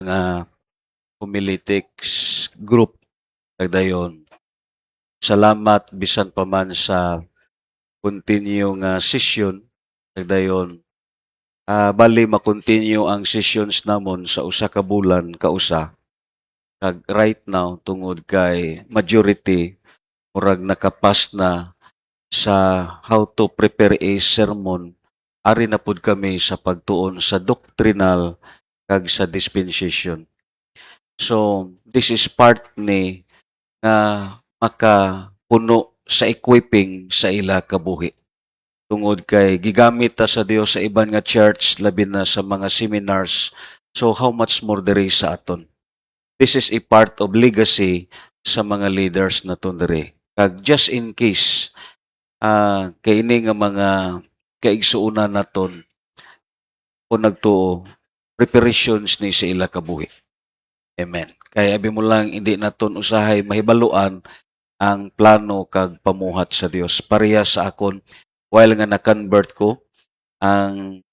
nga homiletics group kagdayon. Salamat bisan pa man sa continue nga session kagdayon. Bali makontinue ang sessions namon sa usa ka bulan kausa. Kag right now tungod kay majority murag nakapas na sa how to prepare a sermon, ari na pud kami sa pagtuon sa doctrinal kag sa dispensation. So, this is part ni nga makapuno sa equipping sa ila kabuhi. Tungod kay gigamit ta sa Dios sa iban nga church, labi na sa mga seminars. So, how much more diri sa aton? This is a part of legacy sa mga leaders na diri. Kag just in case, kay ini nga mga kaigsuunan naton o nagtuo, preparations ni sa ila kabuhi. Amen. Kaya abi mo lang hindi naton usahay mahibaluan ang plano kag pamuhat sa Dios. Pareha sa akon while nga na-convert ko ang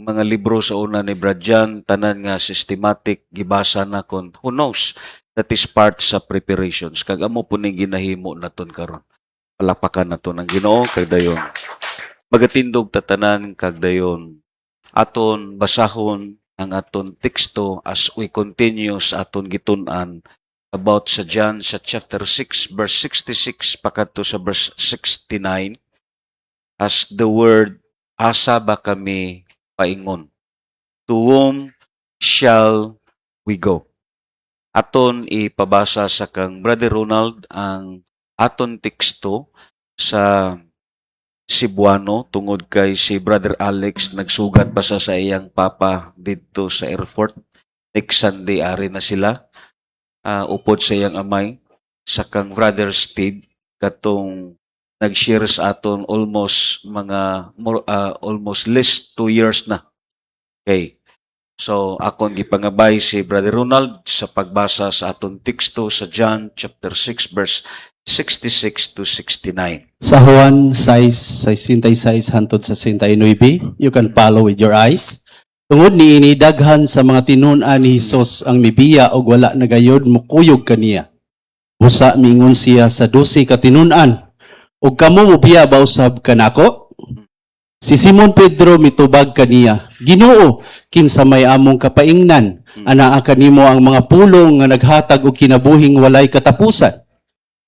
mga libro sa una ni Brad Jan, tanan nga systematic gibasa na kon. Who knows? That is part sa preparations. Kag amo po ning ginahimo naton karon. Palapakan naton ang Ginoo kag dayon. Magatindog tatanan kag dayon. Aton basahon ang aton teksto as we continue sa aton gitun-an about sa John sa chapter 6 verse 66 pakadto sa verse 69 as the word asa ba kami paingon, to whom shall we go? Aton ipabasa sa kang Brother Ronald ang aton teksto sa Cebuano tungod kay si Brother Alex nagsugat pa sa iyang papa dito sa airport. Next Sunday ari na sila upod sa iyang amay sa kang Brother Steve katong nag-share sa aton almost almost less 2 years na. Okay. So akon gipangabay si Brother Ronald sa pagbasa sa aton teksto sa John chapter 6 verse 66 to 69. Sa Juan 6:66 hangtod sa 69, you can follow with your eyes. Tungod niini daghan sa mga tinun-an ni Hesus ang mibiya og wala nagayod mukuyog kaniya. Busa mingon siya sa 12 ka tinun-an, ug kamo mobiya ba usab kanako? Si Simon Pedro mitubag kaniya, Ginoo, kinsa may among kapaingnan, anaa kanimo ang mga pulong nga naghatag og kinabuhing walay katapusan.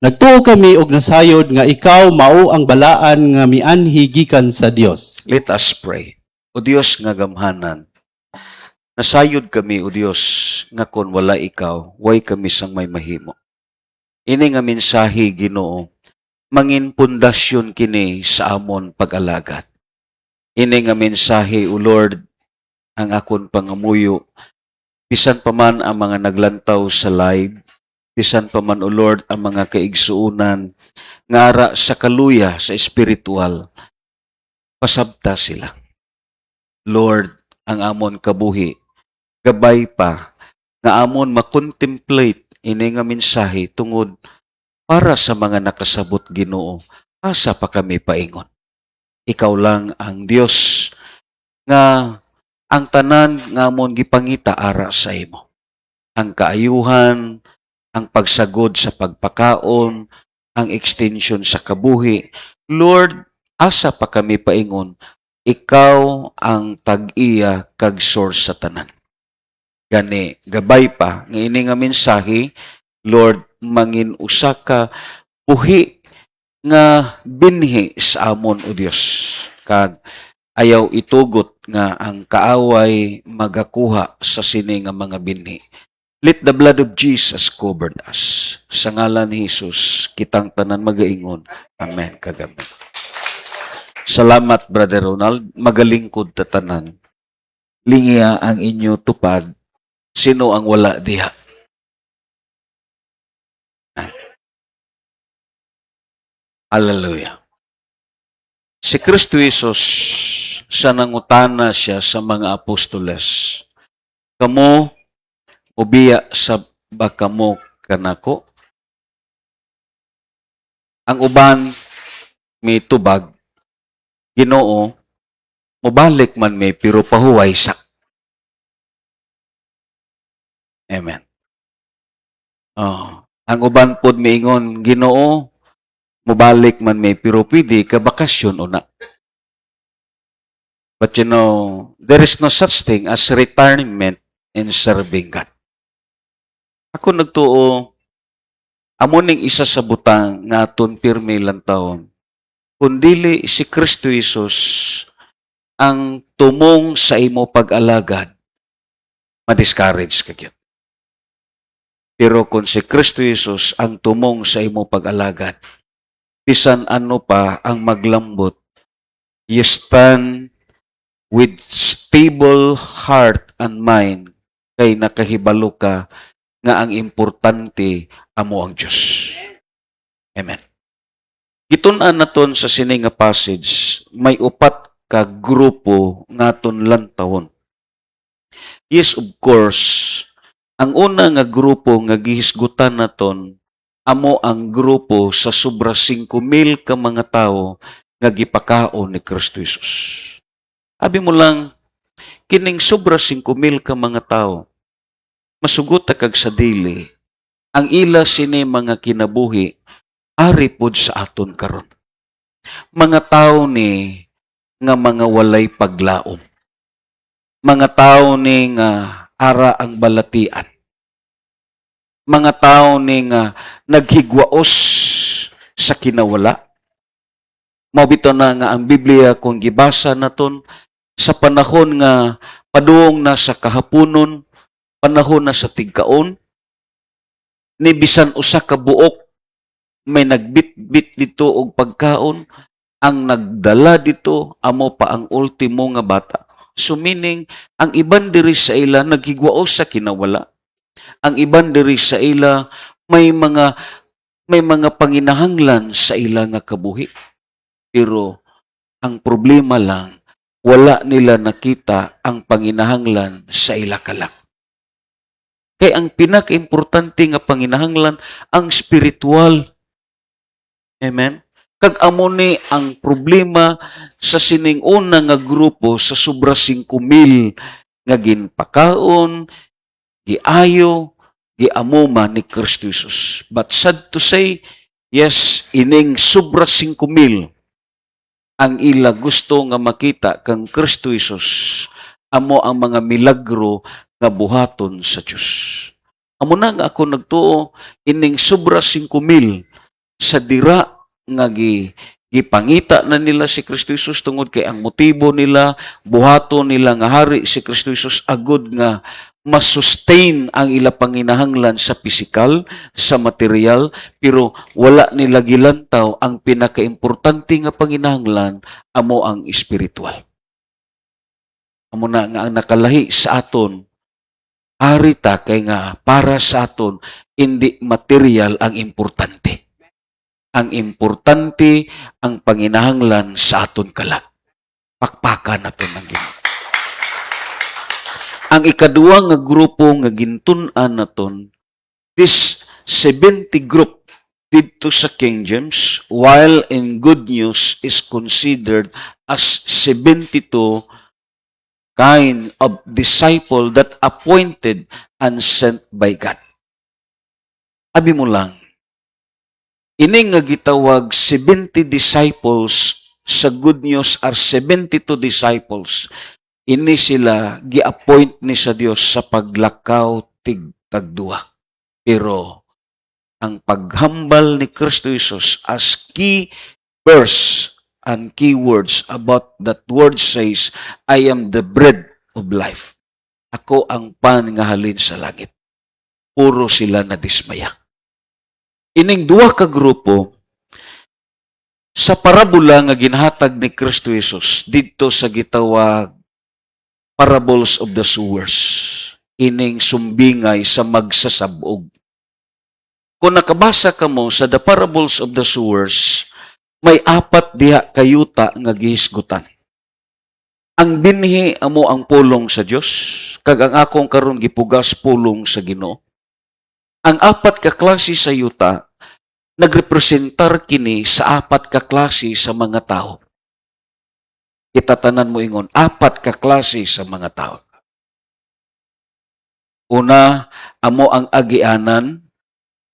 Nagtuo kami og nasayod nga ikaw mao ang balaan nga mianhi gikan sa Dios. Let us pray. O Dios nga gamhanan, nasayod kami o Dios nga kon wala ikaw, way kami sang may mahimo. Ini nga mensahe Ginoo, mangin pundasyon kini sa amon pag-alagad. Ini nga mensahe o Lord, ang akon pangamuyo, bisan pa man ang mga naglantaw sa live, bisan pa man o Lord ang mga kaigsuunan ngara sa kaluya sa espiritual, pasabta sila. Lord, ang amon kabuhi, gabay pa, nga amon makontemplate ini nga mensahe tungod para sa mga nakasabot Ginoo, asa pa kami paingon. Ikaw lang ang Dios nga ang tanan nga amon gipangita ara sa imo. Ang kaayuhan, ang pagsagod sa pagpakaon, ang extension sa kabuhi. Lord, asa pa kami paingon, ikaw ang tag-iya kag source sa tanan. Gani, gabay pa, nga ini nga mensahe, Lord, mangin usa ka buhi nga binhi sa amon o Dios. Kag ayaw itugot nga ang kaaway magakuha sa sini nga mga binhi. Let the blood of Jesus cover us. Sa ngalan ni Jesus, kitang tanan magaingon. Amen. Kagamin. Salamat, Brother Ronald. Magalingkod ta tanan. Lingiya ang inyo tupad. Sino ang wala diha? Hallelujah. Si Kristo Jesus, sa nangutana siya sa mga apostoles, kamo ubiya sa baka mo kanako. Ang uban may tubag, Ginoo, mubalik man may pero pahuway sak. Amen. Oh, ang uban pod miingon, Ginoo, mubalik man may pero pwede ka bakasyon una. But you know, there is no such thing as retirement in serving God. Ako nagtuo, amo ning isa sa butang nga aton pirmi lang taon. Kundili si Kristo Jesus ang tumong sa imo pag-alagad, ma-discourage ka gyud. Pero kung si Kristo Jesus ang tumong sa imo pag-alagad, bisan ano pa ang maglambot, you stand with stable heart and mind kay nakahibalo ka nga ang importante amo ang Diyos. Amen. Gitun-an naton sa sini nga passage, may upat ka grupo nga aton lantawon. Yes, of course, ang una nga grupo nga gihisgutan naton amo ang grupo sa sobra 5,000 ka mga tao nga gipakaon ni Kristo Jesus. Abi mo lang, kining sobra 5,000 ka mga tao, masugot kag sa dili, ang ila sini mga kinabuhi, ari pod sa aton karon. Mga tao ni nga mga walay paglaom. Mga tao ni nga ara ang balatian. Mga tao ni nga naghigwaos sa kinawala. Mabito na nga ang Biblia kung gibasa naton sa panahon nga padung na sa kahaponon, panahon na sa tigkaon, ni bisan usa ka buok may nagbit-bit dito og pagkaon, ang nagdala dito amo pa ang ultimo nga bata. So meaning, ang iban diri sa ila naghigwaos sa kinawala. Ang iban diri sa ila may mga panginahanglan sa ila nga kabuhi. Pero ang problema lang, wala nila nakita ang panginahanglan sa ila kalak. Kaya ang pinaka-importante nga panginahanglan ang spiritual. Amen? Kag amo ni ang problema sa sining una nga grupo sa sobra 5,000 nga ginpakaon, giayo, giamuma ni Kristo Jesus. But sad to say, yes, ining sobra 5,000 ang ila gusto nga makita kang Kristo Jesus, amo ang mga milagro nga buhaton sa Diyos. Amo na nga ako nagtuo, ining sobra 5,000 sa dira nga gipangita na nila si Kristo Jesus tungod kay ang motibo nila, buhaton nila nga hari si Kristo Jesus agud nga masustain ang ila panginahanglan sa pisikal, sa material, pero wala nila gilantaw ang pinakaimportante nga panginahanglan amo ang espiritual. Amo na nga ang nakalahi sa aton, harita kay nga para sa aton, hindi material ang importante. Ang importante, ang panginahanglan sa aton kalag. Pakpakan naton ang Ginoo. Ang ikaduwa nga grupo nga gintun-an naton, this 70 group dito sa King James, while in good news is considered as 72 kind of disciple that appointed and sent by God. Abi mo lang, ining nga gitawag 70 disciples sa good news are 72 disciples. Ini sila gi-appoint ni sa Dios sa paglakaw tig-tagduwa. Pero ang paghambal ni Kristo Jesus as key verse and key words about that word says, I am the bread of life. Ako ang pan nga halin sa langit. Puro sila na dismaya. Ining duha ka grupo sa parabola nga ginhatag ni Kristo Jesus dito sa gitawag parables of the sowers, ining sumbingay sa magsasabog. Kung nakabasa ka mo sa the parables of the sowers, may 4 diha kayuta nga gihisgutan. Ang binhi amo ang pulong sa Dios, kag ang akong karon gipugas pulong sa Ginoo. Ang 4 ka klase sa yuta nagrepresentar kini sa 4 ka klase sa mga tao. Itatanan mo ingon, 4 ka klase sa mga tao. Una, amo ang agianan.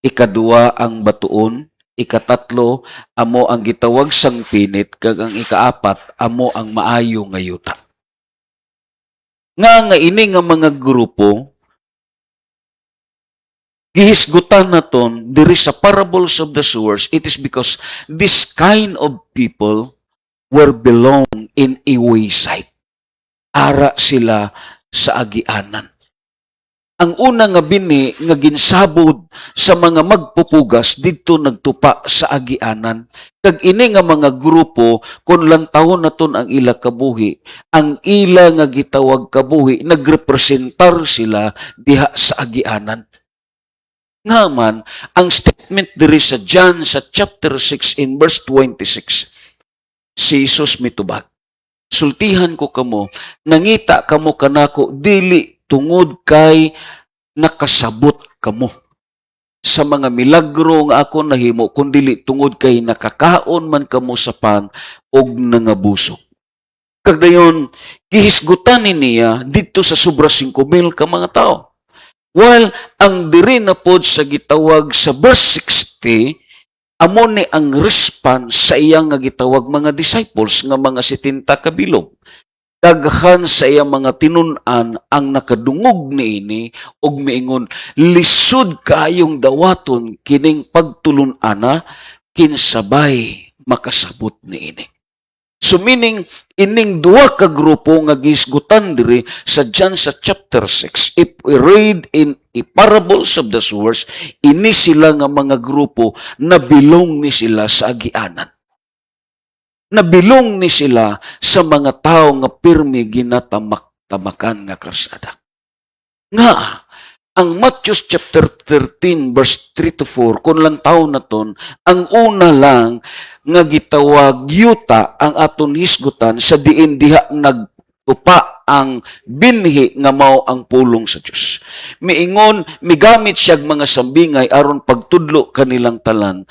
Ikadua, ang batuon. Ikatatlo, amo ang gitawag sang pinit. Kag ang ikaapat, amo ang maayo nga yuta. Nga ini nga mga grupo, gihisgutan naton diri sa parables of the sowers, it is because this kind of people were belong in a wayside. Ara sila sa agianan. Ang una nga bini nga ginsabod sa mga magpupugas didto nagtupa sa agianan. Kag ini nga mga grupo kun lantawon naton ang ila kabuhi, ang ila nga gitawag kabuhi nagrepresentar sila diha sa agianan. Ngaman, ang statement diri sa John sa chapter 6 in verse 26, si Jesus mitubag, sultihan ko kamo, nangita kamo kanako, dili tungod kay nakasabot kamo sa mga milagro nga ako nahimo, kundili tungod kay nakakaon man kamo sa pan og nangabusog. Kag dayon gihisgutan niya didto sa sobra 5,000 ka mga tao. While ang diri na pod sa gitawag sa verse 60, amo ni ang response sa iyang nga gitawag mga disciples nga mga 70 kabilog. Daghan sa iyang mga tinun-an ang nakadungog niini og miingon, lisod kaayong dawaton kining pagtulun-ana kinsabay makasabot niini. So meaning, ining duwa ka grupo nga gisgutan diri sa John sa chapter 6, if we read in a parables of the sowers, ini sila nga mga grupo na bilong ni sila sa agianan. Nabilong ni sila sa mga tao nga pirmi ginatamak-tamakan nga karsada. Nga, ang Matthew chapter 13 verse 3 to 4, kung lang tao na ton, ang una lang nga gitawag yuta ang aton hisgutan sa diin diha nagtupa ang binhi nga mao ang pulong sa Dios. Miingon, migamit siyag mga sambingay aron pagtudlo kanilang talan,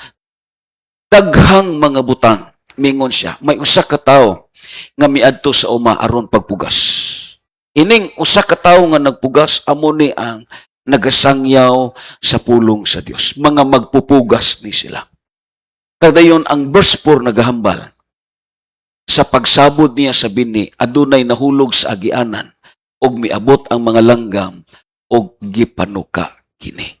daghang mga butang. Mingon siya, may usa ka tawo nga miadto sa uma aron pagpugas. Ining usa ka tawo nga nagpugas, amo ni ang nagasangyaw sa pulong sa Dios. Mga magpupugas ni sila. Kadayon ang verse 4 nagahambal. Sa pagsabod niya sa bini, adunay nahulog sa agianan og miabot ang mga langgam og gipanuka kini.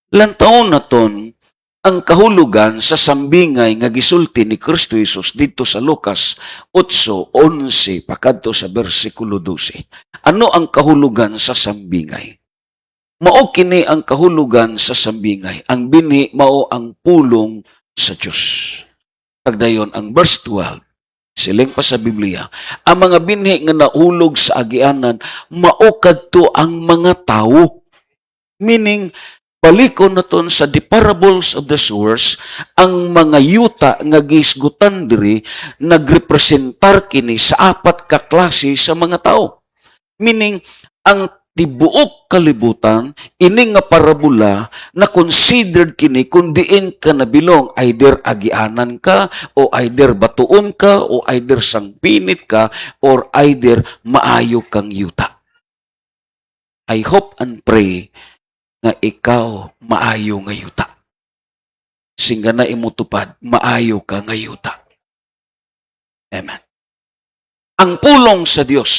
Lantaon naton ang kahulugan sa sambingay nga gisulti ni Kristo Jesus dito sa Lucas 8:11 pakadto sa bersikulo 12. Ano ang kahulugan sa sambingay? Mao kini ang kahulugan sa sambingay. Ang binhi mao ang pulong sa Dios. Pagdayon ang verse 12, siling pa sa Biblia, ang mga binhi nga nahulog sa agianan mao kadto ang mga tawo. Meaning balikon naton sa the parables of the sowers, ang mga yuta nga gisgutan diri nagrepresentar kini sa apat ka klase sa mga tao. Meaning, ang tibuok kalibutan, ini nga parabola na considered kini kung diin ka nabilong, either agianan ka, o either batuon ka, o either sangpinit ka, or either maayo kang yuta. I hope and pray nga ikaw maayo nga yuta. Singga na imutupad, maayo ka nga yuta. Amen. Ang pulong sa Dios,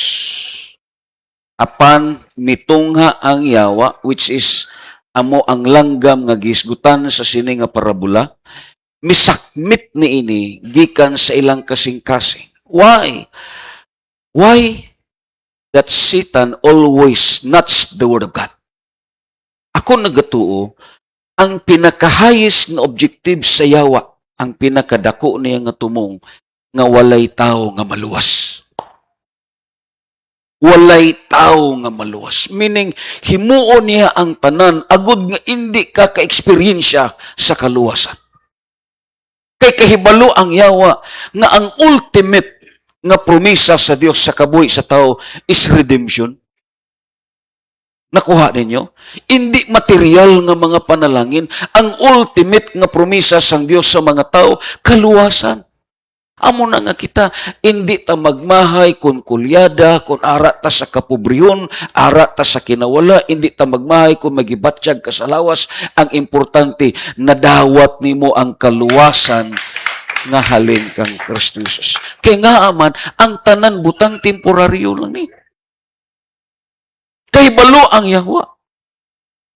apan mitungha ang yawa, which is amo ang langgam nga gisgutan sa sini nga parabola, misakmit ni ini gikan sa ilang kasing-kasing. Why? Why that Satan always nuts the word of God? Ako nagatuo, ang pinakahayes nga objective sa yawa, ang pinakadako niya nga tumong, nga walay tao nga maluwas. Walay tao nga maluwas. Meaning, himuon niya ang tanan, agud nga hindi ka ka-eksperyensya sa kaluwasan. Kay kahibalo ang yawa, nga ang ultimate nga promisa sa Dios sa kabuhi sa tao is redemption. Nakuha ninyo? Hindi material nga mga panalangin. Ang ultimate nga promisa sang Dios sa mga tao, kaluwasan. Amo na nga kita, hindi ta magmahay kung kulyada, kung ara ta sa kapobrihon, ara ta sa kinawala, hindi ta magmahay kung magibatsyag ka sa lawas. Ang importante, nadawat nimo ang kaluwasan nga halin kang Kristo Jesus. Kaya nga aman, ang tanan butang temporaryo lang ni. Kay balo ang Yahwa.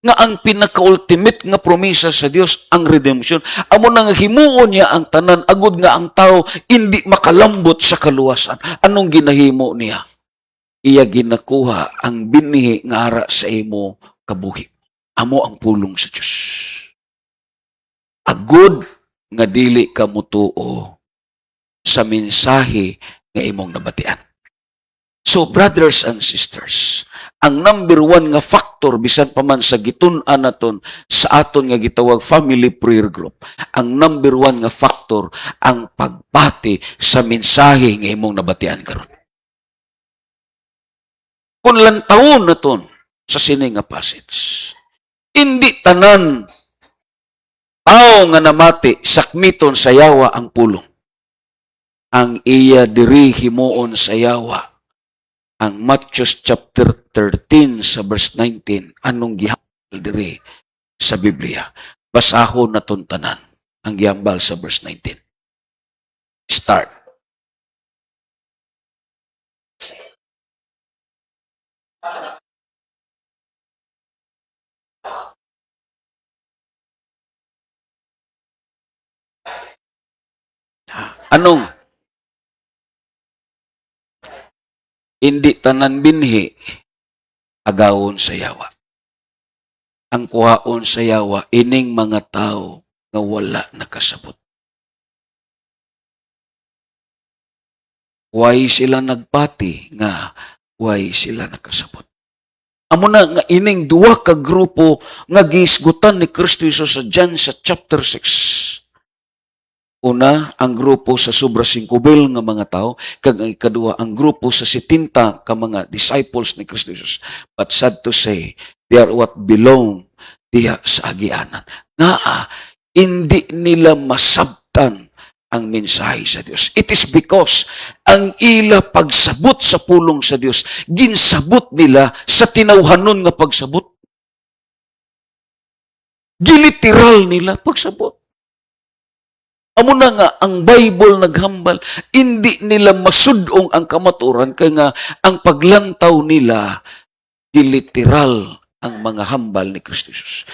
Nga ang pinaka-ultimate nga promisa sa Dios ang redemption. Amo nang himuon niya ang tanan, agud nga ang tao hindi makalambot sa kaluwasan. Anong ginahimo niya? Iya ginakuha ang binihi nga ara sa imo kabuhi. Amo ang pulong sa Dios. Agud nga dili ka mutuo sa mensahe nga imong nabatian. So, brothers and sisters, ang number one nga factor, bisan pa man sa gitun-an naton sa aton nga gitawag family prayer group, ang number one nga factor, ang pagbati sa mensahe nga imong nabatian karon. Kung lantawon naton sa sini nga passage, hindi tanan tao nga namati sakmiton sa yawa ang pulong. Ang iya diri himuon sa yawa. Ang Matthew chapter 13 sa verse 19, anong gihambal diri sa Biblia? Basahon naton tanan ang gihambal sa verse 19. Start. Anong? Hindi tanan binhi agawon sa yawa. Ang kuhaon sa yawa, ining mga tao nga wala nakasabot. Why sila nagpati nga why sila nakasabot. Amo na nga ining duwa ka grupo nga giisgutan ni Kristo Jesus sa John sa chapter 6. Una, ang grupo sa sobra 5,000 nga mga tao, kag ang ikaduha, ang grupo sa 70 ka mga disciples ni Kristo Jesus. But sad to say, they are what belong diha sa agianan. Nga, hindi nila masabtan ang mensahe sa Dios. It is because ang ila pagsabot sa pulong sa Dios, ginsabot nila sa tinawhanon nga pagsabot. Giliteral nila pagsabot. Amo na nga, ang Bible naghambal, hindi nila masudong ang kamaturan, kaya nga, ang paglantaw nila, giliteral ang mga hambal ni Kristo Jesus.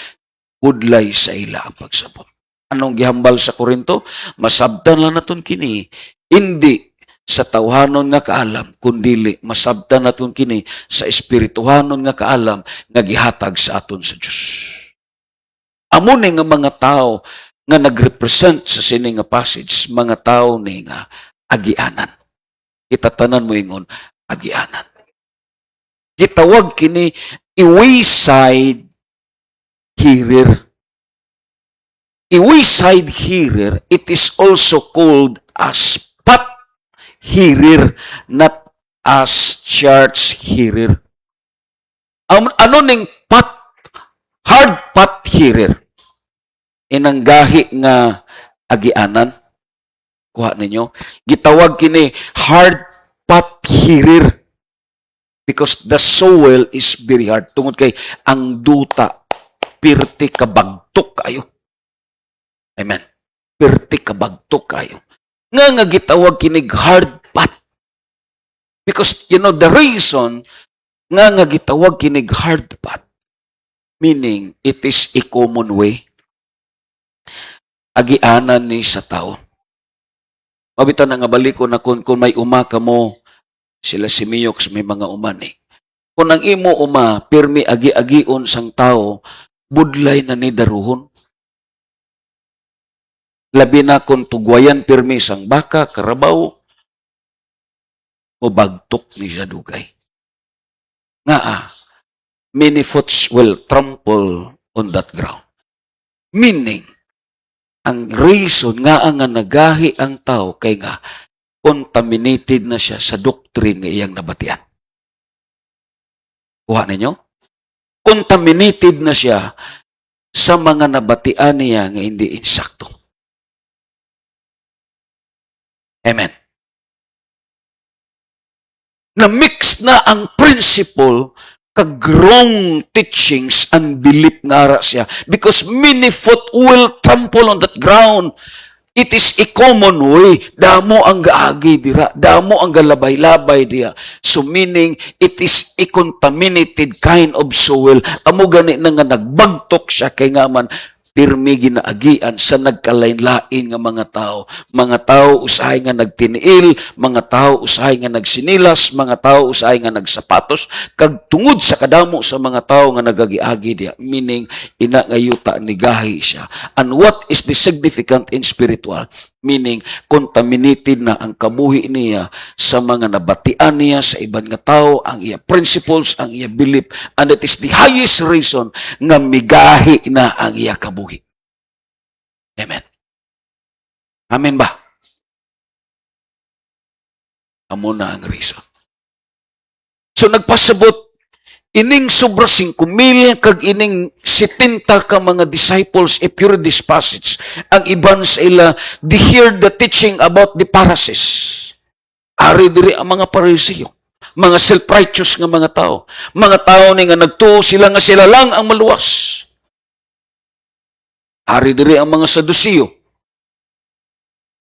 Budlay sa ila ang pagsabot. Anong gihambal sa Korinto? Masabtan lang naton kini, hindi sa tawhanon nga kaalam, kundili masabtan naton kini sa espirituhanon nga kaalam, nga gihatag sa aton sa Dios. Amo ni nga mga tao, nga nagrepresent sa sini nga passage, mga tao ni nga agianan. Kitatanan mo ingon, agianan. Gitawag kini wayside hearer. Wayside hearer, it is also called as path hearer, not as church hearer. Ano ning path? Hard path hearer. Inanggahi nga agianan, kuha ninyo, gitawag kini hard path hearer because the soil is very hard. Tungod kay ang duta, pirti kabagtok kayo. Amen. Pirti kabagtok kayo. Nga gitawag kini hard path. Because, you know, the reason nga gitawag kini hard path, meaning it is a common way. Agianan ni sa tao. Mabitan na nga balik ko na kung may uma ka mo, sila si Miox, may mga uma ni. Kung ang imo uma, pirmi agi-agion sang tao, budlay na ni daruhon. Labi na kung tugwayan pirmi sang baka, karabaw, o bagtok ni siya dugay. Nga many foots will trample on that ground. Meaning, ang reason nga nagahi ang tao kay nga contaminated na siya sa doctrine nga iyang nabatian. Kuha ninyo? Contaminated na siya sa mga nabatian niya nga hindi insakto. Amen. Na-mix na ang principle kag wrong teachings and belief nga ara siya. Because many foot will trample on that ground. It is a common way. Damo ang gaagi dira. Damo ang galabay-labay diya. So meaning, it is a contaminated kind of soil. Amo gani na nga nagbagtok siya kay nga man pirmi ginaagian sa nagkalain-lain nga mga tao. Mga tao usahay nga nagtiniil, mga tao usahay nga nagsinilas, mga tao usahay nga nagsapatos, kag tungod sa kadamo sa mga tao nga nagagiagi diya, meaning ina nga yuta ni gahi siya. And what is the significant in spiritual? Meaning, contaminated na ang kabuhi niya sa mga nabatian niya sa ibang nga tao, ang iya principles, ang iya belief, and it is the highest reason nga migahi na ang iya kabuhi. Amen. Amen ba? Amo na ang reason. So, nagpasabot, ining sobra 5,000 kag ining 70 ka mga disciples, if you read this passage, ang iban sa ila, they hear the teaching about the Pharisees. Ari diri ang mga Pariseo, mga self-righteous nga mga tao. Mga tao ni nga nagtuo sila nga sila lang ang maluwas. Ari diri ang mga Saduseo.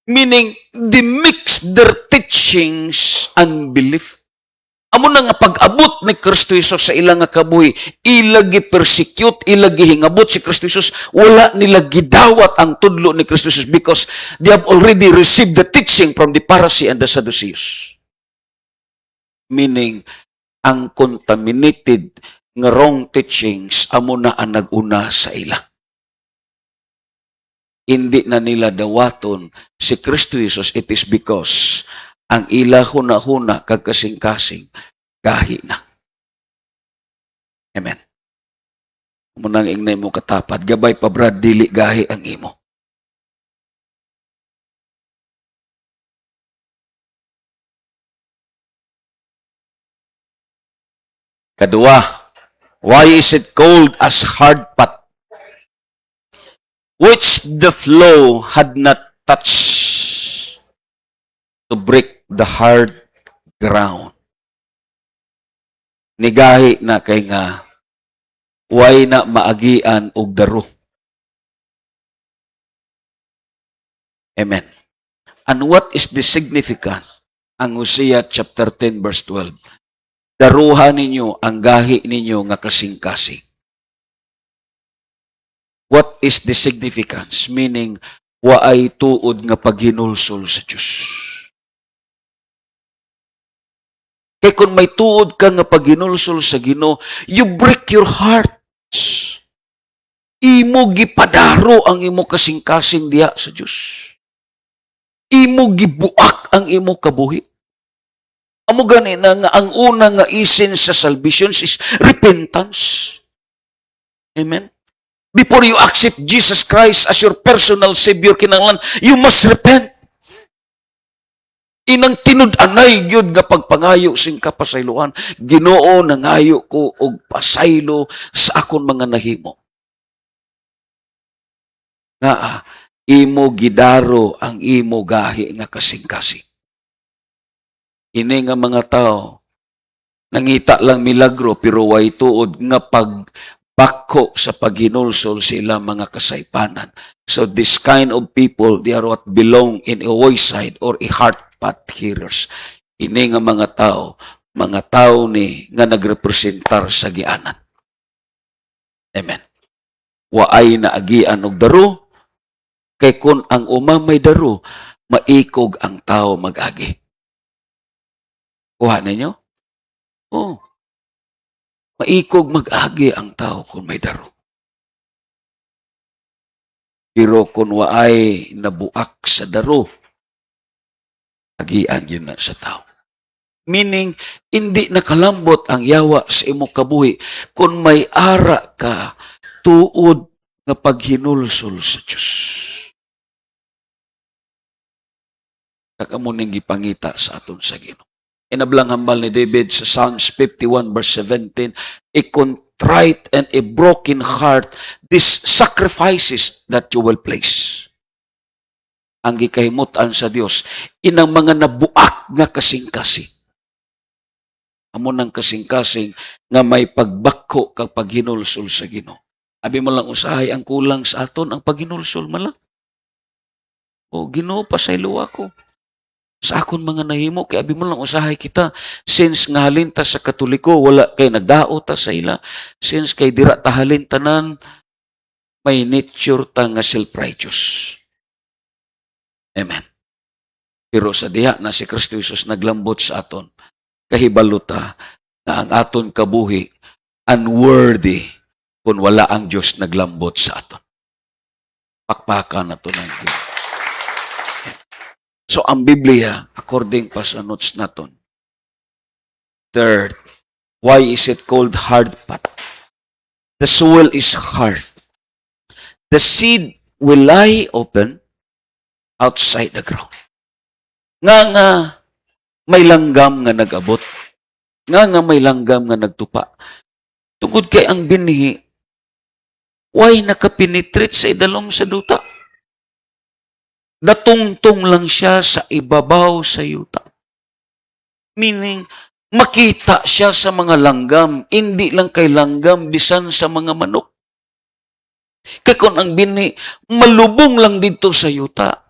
Meaning, they mix their teachings and belief. Amo na nga pag-abot ni Kristo Jesus sa ilang nga kabuhi, ilagi persecute, ilagi hingabot si Kristo Jesus, wala nila gidawat ang tudlo ni Kristo Jesus because they have already received the teaching from the Pharisee and the Sadducees. Meaning, ang contaminated nga wrong teachings, amo na ang nag-una sa ila. Hindi na nila dawaton si Kristo Jesus, it is because ang ila huna-huna kagkasing-kasing gahi na. Amen. Munang ingnay mo katapat, gabay pa brad, dili gahi ang imo. Kadua, why is it called as hard path? Which the flow had not touched to break the hard ground. Nigahi na kay nga way na maagian og daro. Amen. And what is the significant? Ang Hosea chapter 10 verse 12. Daruhan ninyo ang gahi ninyo nga kasing-kasing. What is the significance? Meaning, waay tuod nga paghinulsol sa Diyos. Kaya kung may tuod ka nga paghinulsol sa Ginoo, you break your hearts. Imo gipadaro ang imo kasing-kasing diha sa Diyos. Imo gibuak ang imo kabuhi. Amo gani na nga ang una nga isin sa salvation is repentance. Amen. Before you accept Jesus Christ as your personal Savior, kinahanglan, you must repent. Inang tinud-anay gyud nga pagpangayo sing kapasayloan, Ginoo nangayo ko og pasaylo sa akon mga nahimo. Nga imo gidaro ang imo gahi nga kasing-kasing. Ini nga mga tao nangita lang milagro pero way tuod nga pagbako sa paghinulsol sila mga kasaypanan. So this kind of people, they are what belong in a wayside or a heart path hearers. Ini nga mga tao ni nga nagrepresentar sa gianan. Amen. Waay na agian og daro, kay kun ang umamay daro, maikog ang tao mag-agi. Kuha ninyo? Oh. Maikog mag-agi ang tao kung may daro. Pero kung waay nabuak sa daro, agian yun na sa tao. Meaning, hindi nakalambot ang yawa sa imo kabuhi kung may ara ka tuod nga paghinulsol sa Diyos. Kakamuning gipangita sa aton sa Ginoo. Inablang hambal ni David sa Psalms 51 verse 17, a contrite and a broken heart, these sacrifices that you will place. ang gikahimutan sa Dios inang mga nabuak nga kasing-kasing. Amo ng kasing-kasing nga may pagbako kag paghinulsol sa Ginoo. Abi mo lang usahay ang kulang sa aton ang paghinulsol man lang. O Ginoo pasaylo ako. Sa akon mga nahimo kay abi mo lang usahay kita since nga halin ta sa Katoliko wala kay nagdao ta sa ila, since kay dira ta halin tanan may nature ta nga self-righteous. Amen. Pero sa diha na si Kristo Jesus naglambot sa aton, kahibalo ta na ang aton kabuhi unworthy kung wala ang Diyos naglambot sa aton. Pakpakan na to ng Diyos. So ang Biblia, according pa sa notes naton, third, why is it called hard path? The soil is hard. The seed will lie open outside the ground. Nga may langgam nga nag-abot. Nga may langgam nga nagtupa. Tungod kay ang binhi, why nakapenetrate sa idalom sa duta? Natungtong lang siya sa ibabaw sa yuta. Meaning, makita siya sa mga langgam, hindi lang kay langgam, bisan sa mga manok. Kaya kung ang binhi, malubong lang dito sa yuta,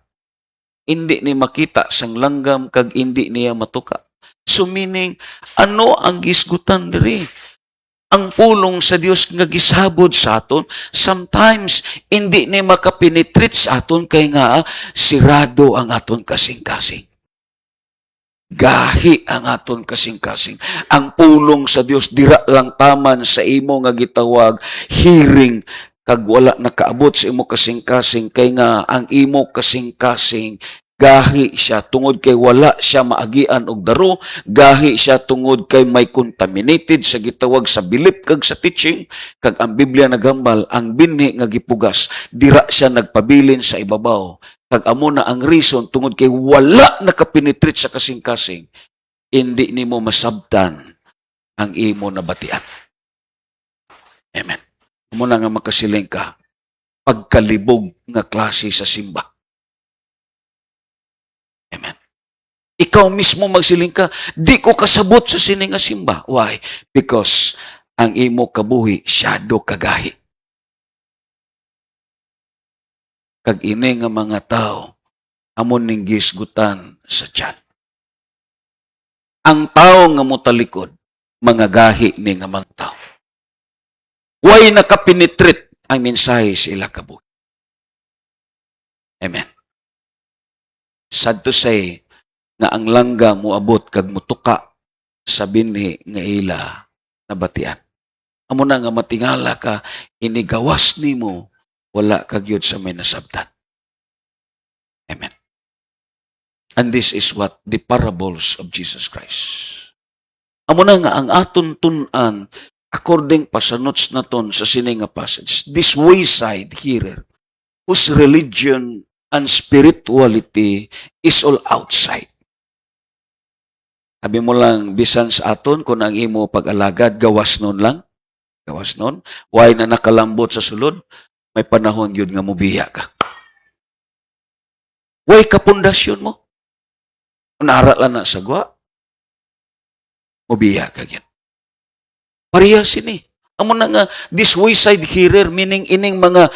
hindi ni makita sang langgam, kag hindi niya matuka. So meaning, ano ang gisgutan diri? Ang pulong sa Dios nga gisabod sa aton, sometimes hindi ni makapenetrate sa aton kay nga sirado ang aton kasing-kasing. Gahi ang aton kasing-kasing. Ang pulong sa Dios dira lang taman sa imo nga gitawag hearing kag wala nakaabot sa imo kasing-kasing kay nga ang imo kasing-kasing gahi siya tungod kay wala siya maagian og daro, gahi siya tungod kay may contaminated sa gitawag sa bilip kag sa teaching, kag ang Biblia nagambal ang binhi nga gipugas dira siya nagpabilin sa ibabaw. Kag amo na ang reason tungod kay wala nakapenetrate sa kasing-kasing, hindi nimo masabtan ang imo nabatian. Amen. Amo na nga makasiling ka pagkalibog nga klase sa simba. Amen. Ikaw mismo magsiling ka, di ko kasabot sa sini nga simba. Why? Because ang imo kabuhi, shadow kagahi. Kag ini nga mga tao, amon ning gisgutan sa tiyan. Ang tao nga mutalikod, mga gahi ni nga mga tao. Why nakapenetrate ang mensahe sa ila kabuhi? Amen. Sad to say, nga ang langga muabot kag mutuka sa binhi nga ila nabatian. Amo na nga matingala ka, inigawas nimo, wala kagyod sa may nasabtan. Amen. And this is what the parables of Jesus Christ. Amo na nga ang aton tun-an, according pa sa notes naton sa sini nga passage, this wayside hearer, whose religion and spirituality is all outside. Sabi mo lang, bisan sa aton, kung ang imo pag-alagad, gawas nun lang. Gawas nun. Why na nakalambot sa sulod? May panahon yun nga mubiya ka. Why kapundasyon mo? Naaral lang na sagwa, mubiya ka yan. Pareha sini. Amo na nga, this wayside hearer, meaning ining mga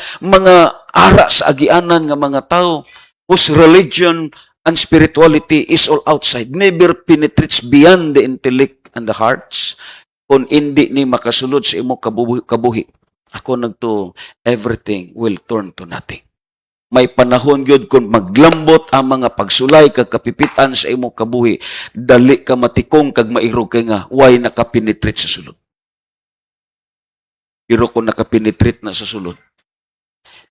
ara sa agianan nga mga tao, whose religion and spirituality is all outside, never penetrates beyond the intellect and the hearts, kung hindi ni makasulod sa imo kabuhi. Ako nagto, everything will turn to nothing. May panahon yun kung maglambot ang mga pagsulay kag kapipitan sa imo kabuhi, dali ka matikong kag mairo kay nga, why nakapenetrate sa sulod. Pero kung nakapenetrate na sa sulod,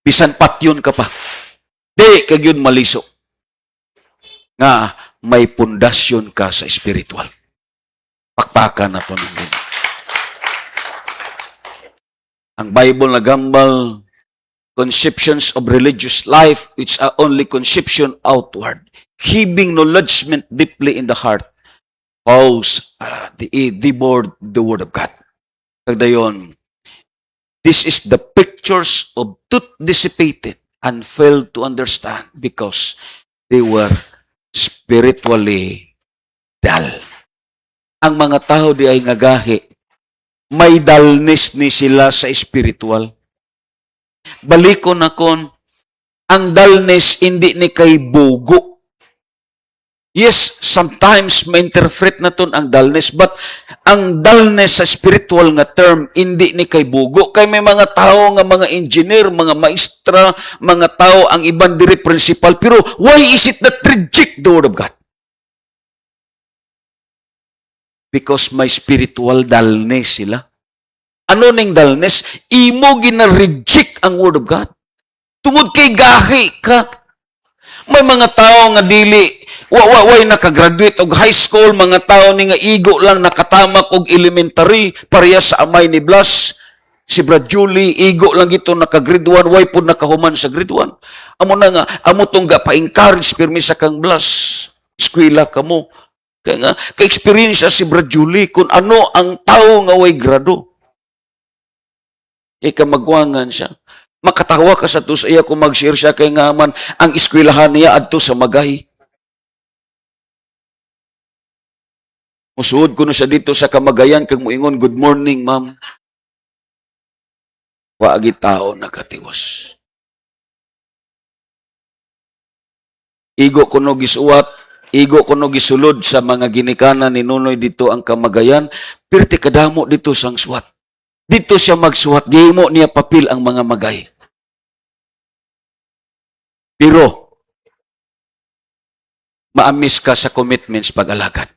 bisan patyon ka pa, di kag yun maliso. Nga may pundasyon ka sa spiritual. Pakpakan na to ng Ginoo. Ang Bible nagambal, conceptions of religious life which are only conception outward, heaving knowledgement deeply in the heart, falls devoid the word of God. Kagdayon, this is the pictures of truth dissipated and failed to understand because they were spiritually dull. Ang mga tao di ay ngagahi, may dullness ni sila sa spiritual. Balikon akon, ang dullness hindi ni kay bugo. Yes, sometimes ma-interpret na ton ang dullness, but ang dullness sa spiritual nga term, hindi ni kay bugo. Kay may mga tao nga mga engineer, mga maestra, mga tao, ang iban diri principal, pero why is it that reject the Word of God? Because may spiritual dullness sila. Ano ning dullness? Imo gina-reject ang Word of God. Tungod kay gahi ka. May mga tao nga dili way nakagraduate og high school, mga tao ni nga igo lang nakatamak og elementary, pareha sa amay ni Blas. Si Brad Julie, igo lang ito naka-grade 1, way po nakahuman sa grade 1. Amo na nga, amo tong pa-encourage pirmi sa kang Blas. Eskwela ka mo. Kaya nga, ka-experience si Brad Julie kung ano ang tao nga way grado. Kaya ka magwangan siya. Makatawa ka sa tus, iya kung mag-share siya kay nga man, ang eskwelahan niya adto sa Magay. Musuod ko na siya dito sa Kamagayan, kag muingon, good morning, ma'am. Waagi tao nakatiwas. Igo ko no gisuwat, igo ko no gisulod sa mga ginikanan ni Nunoy dito ang Kamagayan, pirti kadamo dito sang suwat. Dito siya magsuwat, gihimo niya papil ang mga magay. Pero, maamis ka sa commitments pag-alagad.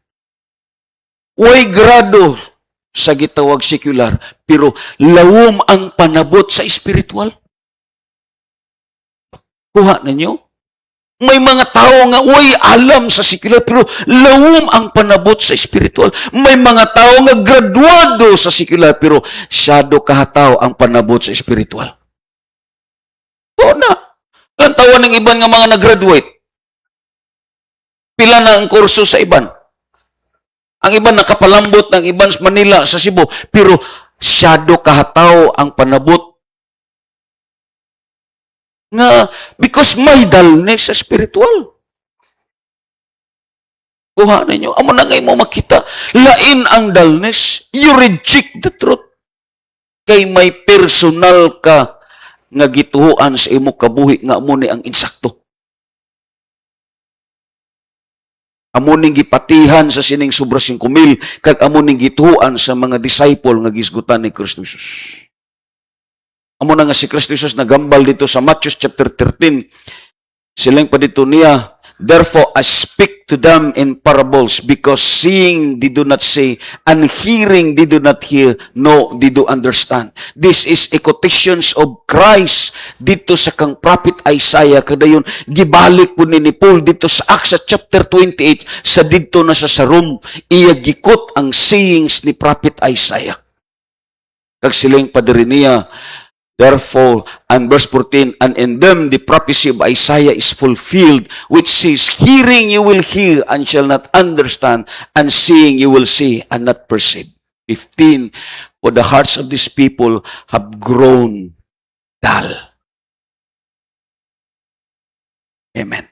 Way grado sa gitawag secular, pero lawom ang panabot sa spiritual. Kuha ninyo? May mga tao nga way alam sa secular, pero lawom ang panabot sa spiritual. May mga tao nga graduado sa secular, pero syado kahataw ang panabot sa spiritual. O na. Ilang taon ng iban nga mga nag-graduate? Pila na ang kurso sa iban? Ang iban nakapalambot ng iban sa Manila, sa Cebu, pero syado kahataw ang panabot. Nga, because may dullness sa spiritual. Kuha ninyo. Amo na ngayon mo makita. Lain ang dullness. You reject the truth. Kay may personal ka nga gituhuan sa imo kabuhi nga amo ni ang insakto. Amo ning gipatihan sa sining sobra 5,000 kag amo ning gituhuan sa mga disciple nga gisgutan ni Kristo Jesus. Amo na nga si Kristo Jesus nagambal dito sa Matthew chapter 13. Silang pa dito niya, therefore I speak to them in parables because seeing they do not see and hearing they do not hear, no, they do understand. This is a quotations of Christ dito sa kang prophet Isaiah. Kadayon, gibalik po ni Paul dito sa Acts chapter 28 sa dito na sa Rome. Iya gikot ang sayings ni prophet Isaiah. Kag silang padiri niya, therefore, and verse 14, and in them the prophecy of Isaiah is fulfilled, which says, hearing you will hear and shall not understand, and seeing you will see and not perceive. 15, for the hearts of these people have grown dull. Amen.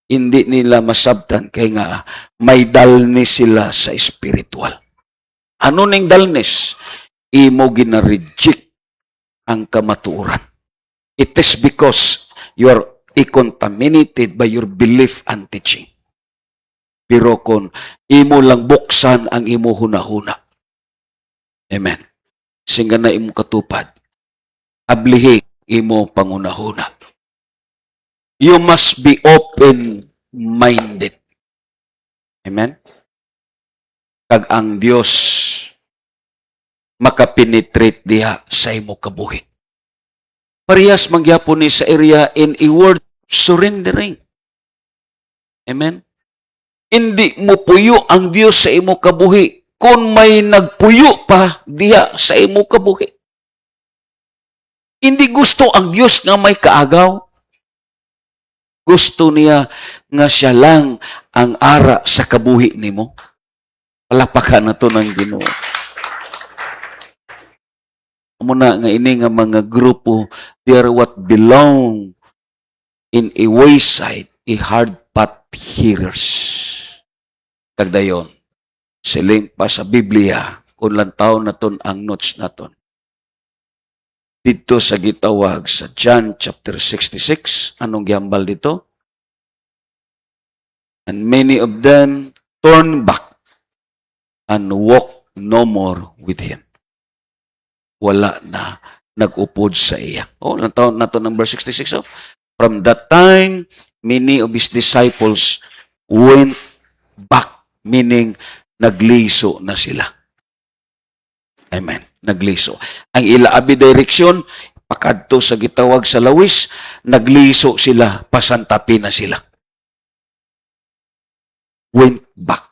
Hindi nila masabtan kay nga may dullness sila sa spiritual. Ano ning dullness? Imo gina-reject ang kamatuoran. It is because you are contaminated by your belief and teaching. Pero kung imo lang buksan ang imo hunahuna. Amen. Singa na imo katupad. Ablihi imo pangunahuna. You must be open-minded. Amen. Kag ang Dios makapenetrate diha sa imo kabuhi. Parehas mangyapon ni sa area in a word surrendering. Amen? Hindi mo puyo ang Dios sa imo kabuhi kung may nagpuyo pa diha sa imo kabuhi. Hindi gusto ang Dios nga may kaagaw. Gusto niya nga siya lang ang ara sa kabuhi nimo. Palapakan na to ng Ginoo. Muna nga ini nga mga grupo, they are what belong in a wayside, a hard path hearers. Kagdayon, siling pa sa Biblia, kung lantaw naton ang notes naton. Dito sa gitawag sa John chapter 66, anong gihambal dito? And many of them turned back and walked no more with him. Wala na nag-upod sa iya. Lantaw naton number 66. From that time, many of his disciples went back, meaning nagliso na sila. Amen. Nagliso. Ang ilaabi direksyon, pakadto sa gitawag sa lawis, nagliso sila, pasantapi na sila. Went back.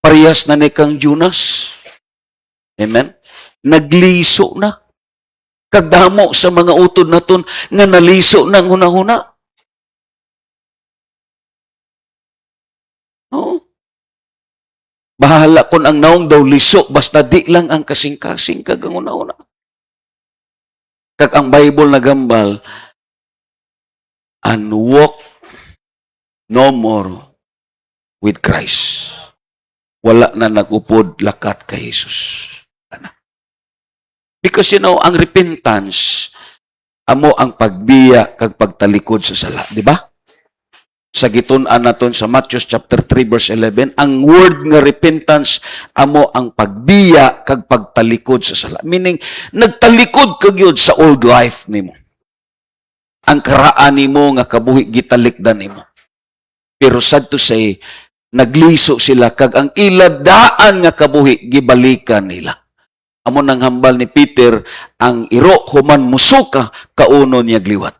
Parehas na ni kang Jonas. Amen. Nagliso na. Kagdamo sa mga utod naton nga naliso ng hunahuna. Oo. Bahala kung ang naong daw liso, basta di lang ang kasing-kasing kag ang una-una. Kag ang Bible nagambal, and walk no more with Christ. Wala na nag-upod lakat kay Jesus. Because ang repentance, amo ang pagbiya kag pagtalikod sa sala. Di ba? Sa gitun-an naton sa Matthew chapter 3 verse 11, ang word nga repentance amo ang pagbiya kag pagtalikod sa sala. Meaning nagtalikod kag yun sa old life nimo. Ang karaan nimo nga kabuhi gitalikdan nimo. Pero sad to say, nagliso sila kag ang iladaan nga kabuhi gibalikan nila. Amo nang hambal ni Peter, ang iro human musuka kauno niya gliwat.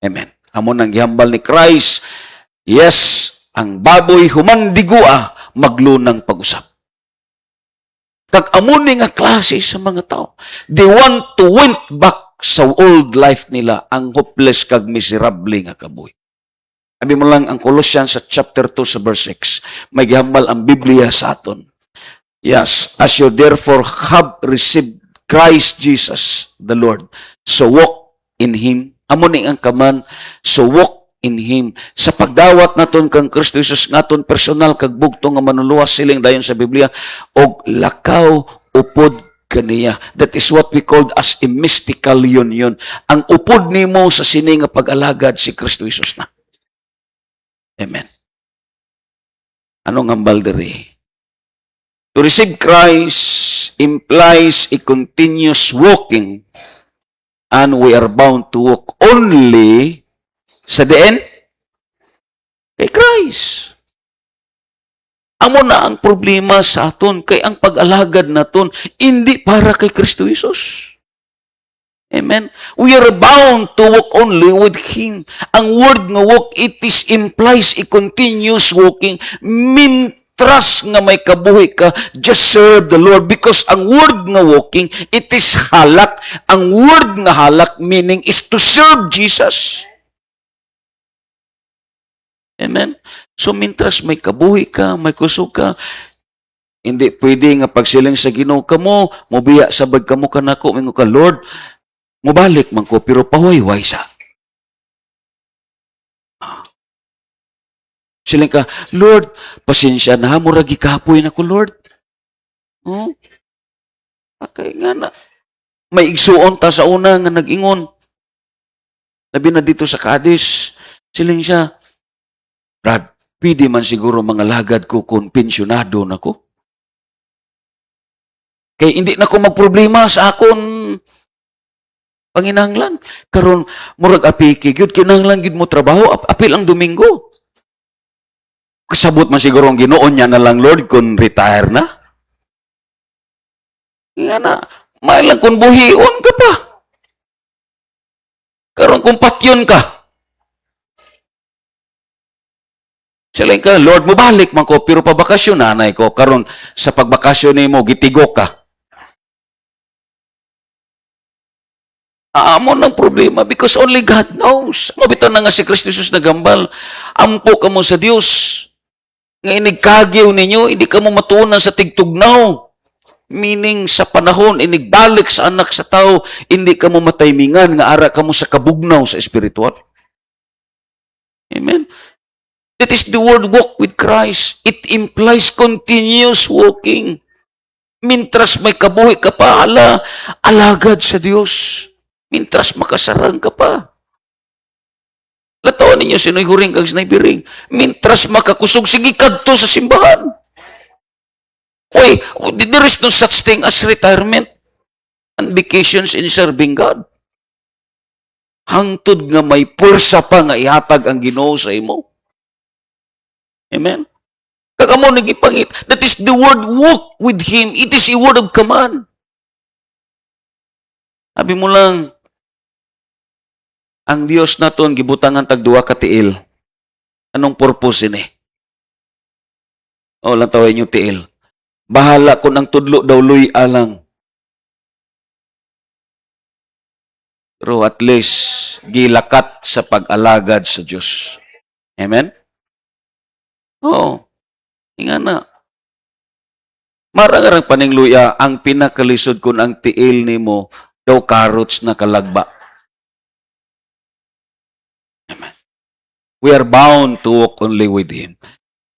Amen. Amo nang gihambal ni Christ, yes, ang baboy human digua, maglunang pag-usap. Kag amo ni nga klase sa mga tao. They want to went back sa old life nila, ang hopeless kag miserable nga kabuhi. Sabi mo lang ang Colossians sa chapter 2 sa verse 6, may gihambal ang Biblia sa aton. Yes, as you therefore have received Christ Jesus the Lord, so walk in Him. Amo ni ang kaman, so walk in Him. Sa pagdawat naton kang Kristo Jesus naton personal kag bugto nga manuluwas siling dayon sa Biblia og lakaw upod kaniya. That is what we called as a mystical union. Ang upod nimo sa sini nga pag-alagad si Kristo Jesus na. Amen. Anong hambal diri? To receive Christ implies a continuous walking, and we are bound to walk only sa diin kay Christ. Amo na ang problema sa aton, kay ang pag-alagad naton hindi para kay Kristo Jesus. Amen. We are bound to walk only with Him. Ang word nga walk, it is implies a continuous walking. Trust nga may kabuhi ka, just serve the Lord. Because ang word nga walking, it is halak. Ang word nga halak, meaning is to serve Jesus. Amen? So, mintras may kabuhi ka, may kusog ka, hindi pwede nga pagsiling sa Ginoo ka mo, mubiya sabad ka mo kanako, mingo ka, Lord, mubalik man ko, pero pahuay-way sa. Siling ka, Lord, pasensya na, muragi kapoy na ko, Lord. Oh? Okay nga na. May igsuon ta sa una nga nag-ingon. Labi na dito sa Cadiz, siling siya, Brad, pwede man siguro mga lagad ko kung pensyonado na ko. Kaya hindi na ko magproblema sa akon panginahanglan. Karon murag apiki, gyud kinahanglan gyud mo trabaho, apil ang Domingo. Kasabot man siguro ang Ginoo niya na lang, Lord, kung retire na. Nga na, may lang kung buhion ka pa. Karon kung patyon ka. Sila ka, Lord, mubalik man ko, pero pabakasyon nanay ko. Karon sa pagbakasyon ni mo, gitigok ka. Amo ng problema because only God knows. Mabitaw na nga si Kristo Jesus nagambal. Ampo ka mo sa Diyos. Nga inigkagyaw ninyo, hindi ka mo matuunan sa tigtugnaw. Meaning, sa panahon, inigbalik sa anak sa tao, hindi ka mo mataymingan, nga ara ka mo sa kabugnaw sa espiritual. Amen? That is the word walk with Christ. It implies continuous walking. Mintras may kabuhi ka pa, alagad sa Diyos. Mintras makasarang ka pa. Lataon ninyo, sino'y huring kag sinaybiring. Mintras makakusog, sige kadto sa simbahan. Uy, there is no such thing as retirement and vacations in serving God. Hangtod nga may pwersa pa nga ihatag ang Ginoo sa imo. Amen? Kagamo nagipangit. That is the word walk with Him. It is a word of command. Sabi mo lang, ang Diyos naton gibutangan tagduwa ka tiil. Anong purpose ini? O, lang tawin yung tiil. Bahala kung ang tudlo daw luy alang. Pero at least, gilakat sa pag-alagad sa Diyos. Amen? Oo. Nga na. Marang-arang paningluya, ang pinakalisod kung ang tiil ni mo, daw carrots na kalagba. Amen. We are bound to walk only with Him.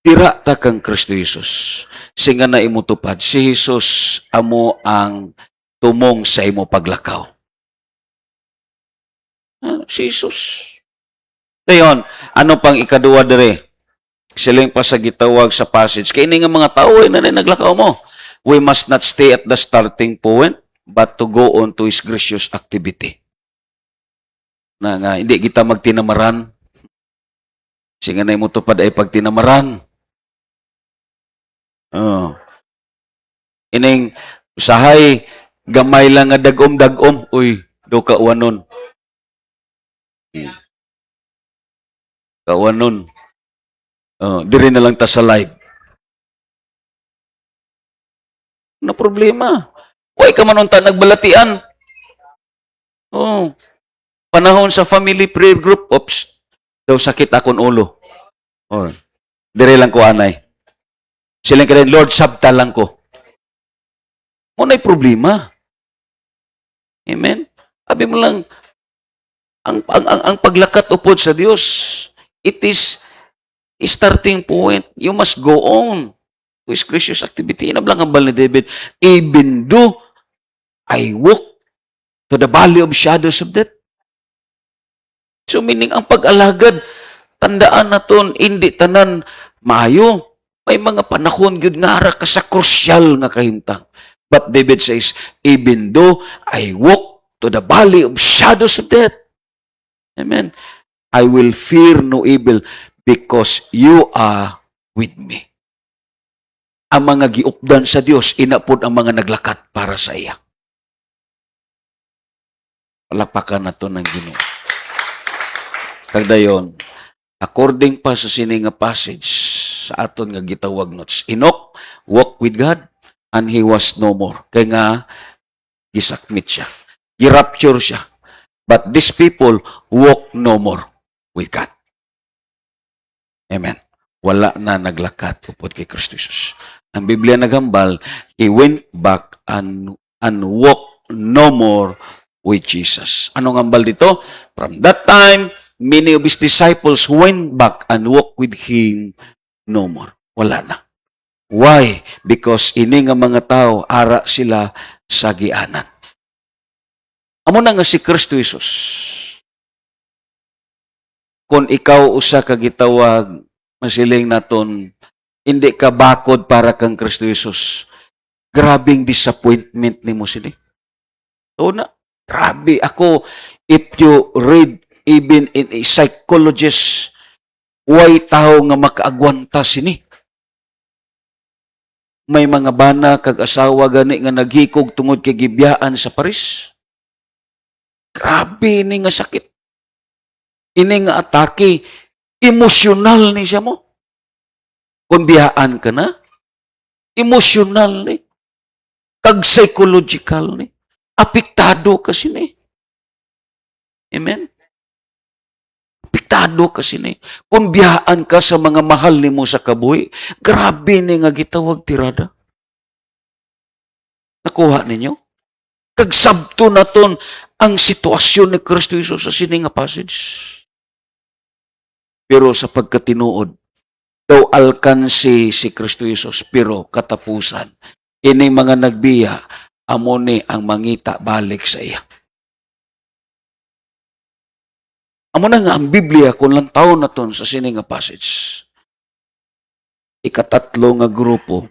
Tira ta kang Kristo Jesus. Singa na imutupad, si Jesus amo ang tumong sa imo paglakaw. Si Jesus. Dayon, ano pang ikaduwa dire? Siling pa sa gitawag sa passage. Kaya nga mga tao ay naglakaw mo. We must not stay at the starting point, but to go on to His gracious activity. Na nga, hindi kita magtinamaran. Singa na imutupad ay pagtinamaran. Oh. Ining usahay gamay lang nga dagom-dagom. Uy, do kauwanon. Kauwanon. Oh, diri na lang ta sa live. Na problema. Uy, ka man unta nagbalatian. Oh. Panahon sa family prayer group, ops, daw sakit akong ulo. Oh. Diri lang ko anay. Silang ka rin, Lord, sabta lang ko. Muna'y problema. Amen? Sabi mo lang, ang paglakat upod sa Diyos, it is a starting point. You must go on to His gracious activity. Inablang ang bal ni David, even though I walk to the valley of shadows of death. So meaning, ang pag-alagad, tandaan naton hindi tanan maayo. May mga panahon yun nga ka sa krusyal nga kahimtang. But David says, even though I walk to the valley of shadows of death, amen, I will fear no evil because you are with me. Ang mga giupdan sa Diyos, inapod ang mga naglakat para sa iya. Palapakan na to ng Ginoo. Kagdayon, according pa sa sininga passage, sa aton nga gitawag notes, Enoch walk with God and he was no more. Kaya nga, gisakmit siya. Girapture siya. But these people walk no more with God. Amen. Wala na naglakat upod kay Kristo Jesus. Ang Biblia nagambal, he went back and walked no more with Jesus. Anong ambal dito? From that time, many of his disciples went back and walked with him no more. Wala na. Why? Because ini nga mga tao, ara sila sa gianan. Amo na nga si Kristo Jesus. Kung ikaw usa ka gitawag, masiling naton, hindi ka bakod para kang Kristo Jesus. Grabing disappointment ni mo sila. Oo na. Grabe. Ako, if you read even in a psychologist, way tao nga makaagwanta sini. May mga bana kag asawa gani nga naghikog tungod kay gibiyaan sa Paris. Grabe ni nga sakit. Ini nga atake, emosyonal ni siya mo. Kung biyaan ka na, emosyonal ni. Kag psychological ni. Apektado ka sini. Amen? Apektado ka sini. Kung biyaan ka sa mga mahal ni mo sa kabuhi, grabe ni nga gitawag tirada. Nakuha ninyo? Kagsabto na ton ang sitwasyon ni Kristo Jesus sa sini nga passage. pero sa pagkatinuod, daw alkansi si Kristo Jesus, pero katapusan. Ini mga nagbiya, amo ni ang mangita balik sa iya. Amo na nga ang Biblia kung lang taon na ton sa sini nga passage. Ikatatlo nga grupo,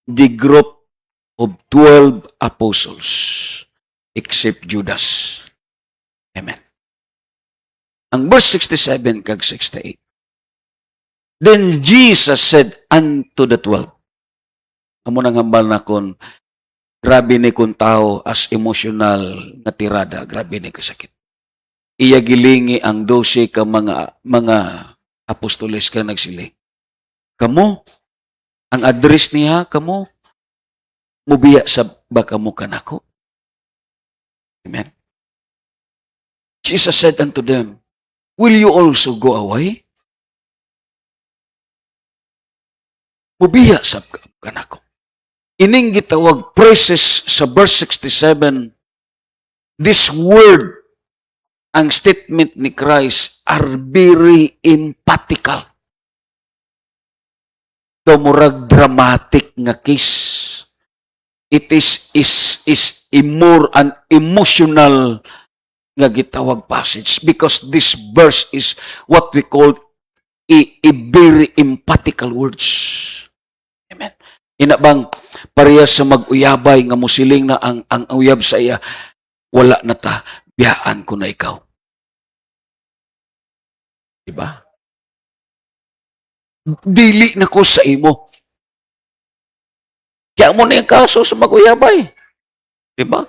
the group of 12 apostles, except Judas. Amen. Ang verse 67 kag 68. Then Jesus said unto the 12, amo nang hambal na kon, grabe ni kung tao as emotional na tirada, grabe ni kasakit. Iya gilingi ang 12 ka mga apostoles ka nagsiling. Kamo, ang address niya, kamo, mubiya sa baka mo kanako. Amen. Jesus said unto them, will you also go away? Mubiya sa kanako. Ining gitawag praises sa verse 67, this word, ang statement ni Christ are very emphatical. Ito murag dramatic nga case. It is a more an emotional nga gitawag passage because this verse is what we call a very emphatical words. Amen. Ina bang pareha sa mag-uyabay nga musiling na ang uyab sa iya, wala na ta, biyaan ko na ikaw. Diba? Dili na ko sa imo. Kaya mo na yung kaso sa mag-uyabay. Diba?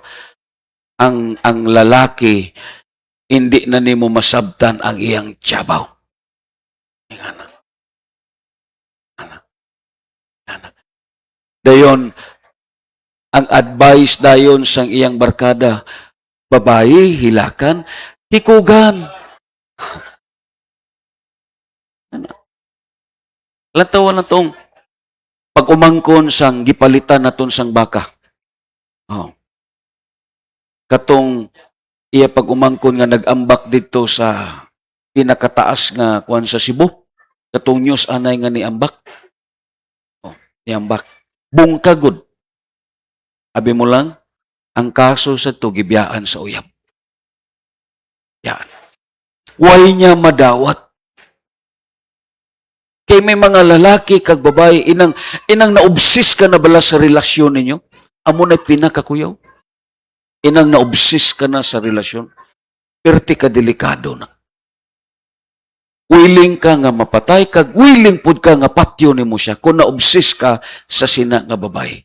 Ang lalaki, hindi na nimo masabtan ang iyang tiyabaw. Ingana. Dayon, ang advice dayon sang iyang barkada, babae, hilakan, hikugan. Lantawan na tong pag-umangkon sang gipalitan naton sang baka. Oh. Katong iya pag-umangkon nga nag-ambak dito sa pinakataas nga kuan sa Cebu. Katong news anay nga niambak. Oh, niambak. Bungkagod. Abi mo lang, ang kaso sa to gibiyaan sa uyab. Yan. Way niya madawat. Kay may mga lalaki kag babae, inang naobsis ka na bala sa relasyon ninyo? Amo na pinakakuyaw. Inang naobsis ka na sa relasyon. Perti ka delikado na. Willing ka nga mapatay, kag willing pud ka nga patyo ni mo siya kung naobsis ka sa sina nga babae.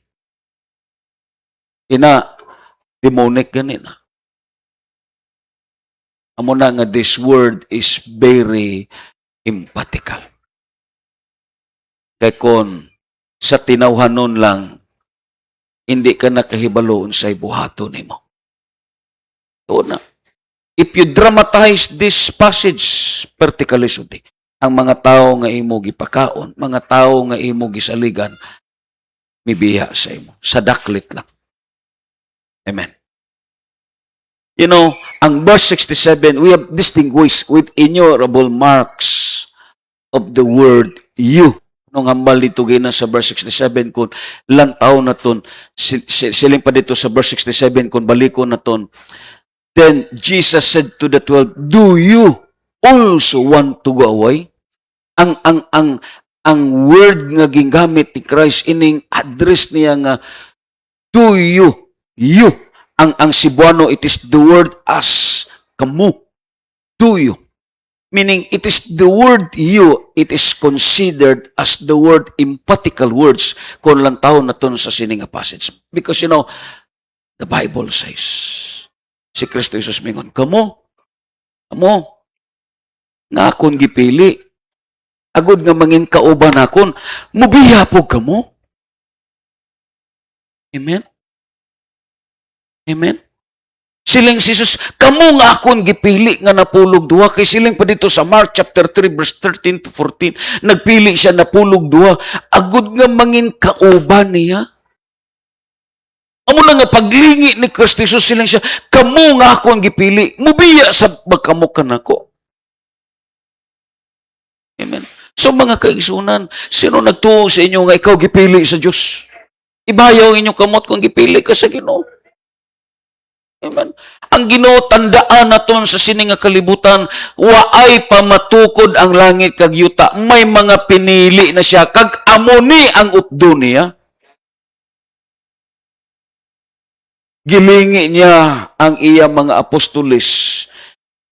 Demonic ganina. Amo na nga this word is very emphatical. Kay kon sa tinawhanon lang, hindi ka nakahibaloon sa ibuhato nimo. Doon na. If you dramatize this passage, particularly, ang mga tao nga imo gipakaon, mga tao nga imo gisaligan, mibiya sa imo. Sa daklit lang. Amen. You know, ang verse 67, we have distinguished with innumerable marks of the word you. Nung hambal dito gina sa verse 67, kung lantaw na ton, siling pa dito sa verse 67, kung baliko na ton, then Jesus said to the 12, do you also want to go away? Ang word nga gingamit ni Christ, ining address niya nga, do you. Ang Cebuano, it is the word as kamu. Do you. Meaning, it is the word you, it is considered as the word emphatical words kung lang tao na ton sa sininga passage. Because, you know, the Bible says, si Kristo Jesus mingon, kamo, nga akong gipili, agud nga mangin kauban akon, mubiya po kamo. Amen? Amen? Siling si Jesus, kamo nga akong gipili nga napulog duha. Kay siling pa dito sa Mark chapter 3 verse 13 to 14, nagpili siya napulog duha. Agud nga mangin kauban niya. Amo na nga paglingi ni Kristo Jesus, siling siya, kamo nga akong gipili, mubiya sa bakamukan ako. Amen. So mga kaigsunan, sino nagtuo sa inyo nga ikaw gipili sa Dios? Ibayaw inyong kamot kung gipili ka sa Ginoo. Amen. Ang Ginoo tandaan naton sa sini nga kalibutan, waay pamatukod ang langit kag yuta. May mga pinili na siya kag amo ni ang updo niya. Gilingi niya ang iya mga apostoles.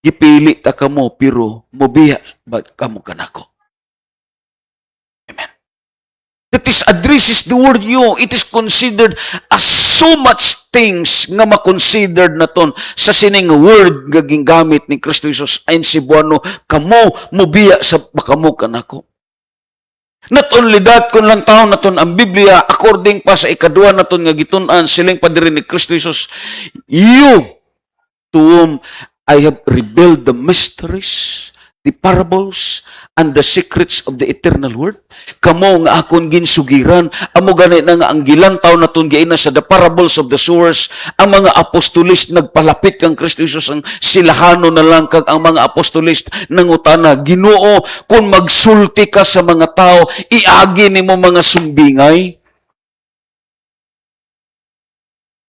Gipili ta kamo pero mobiya ba kamo kanako. Amen. That is addresses the word you. It is considered as so much things nga ma-considered naton sa sining word nga gingamit ni Kristo Jesus ayon si Buano, kamo mobiya sa bakamo kanako. Not only that, kung lang taon naton ang Biblia, according pa sa ikadua naton nga gitun-an siling padiri ni Kristo Jesus, you to whom I have revealed the mysteries, the parables, and the secrets of the eternal word. Kamo nga akon ginsugiran, amo gani na nga ang gilantaw naton giina sa the parables of the source, ang mga apostolis nagpalapit kang Kristo Jesus, ang silahano na lang kag ang mga apostolis nangutana, Ginoo, kung magsulti ka sa mga tao, iagi nimo mga sumbingay.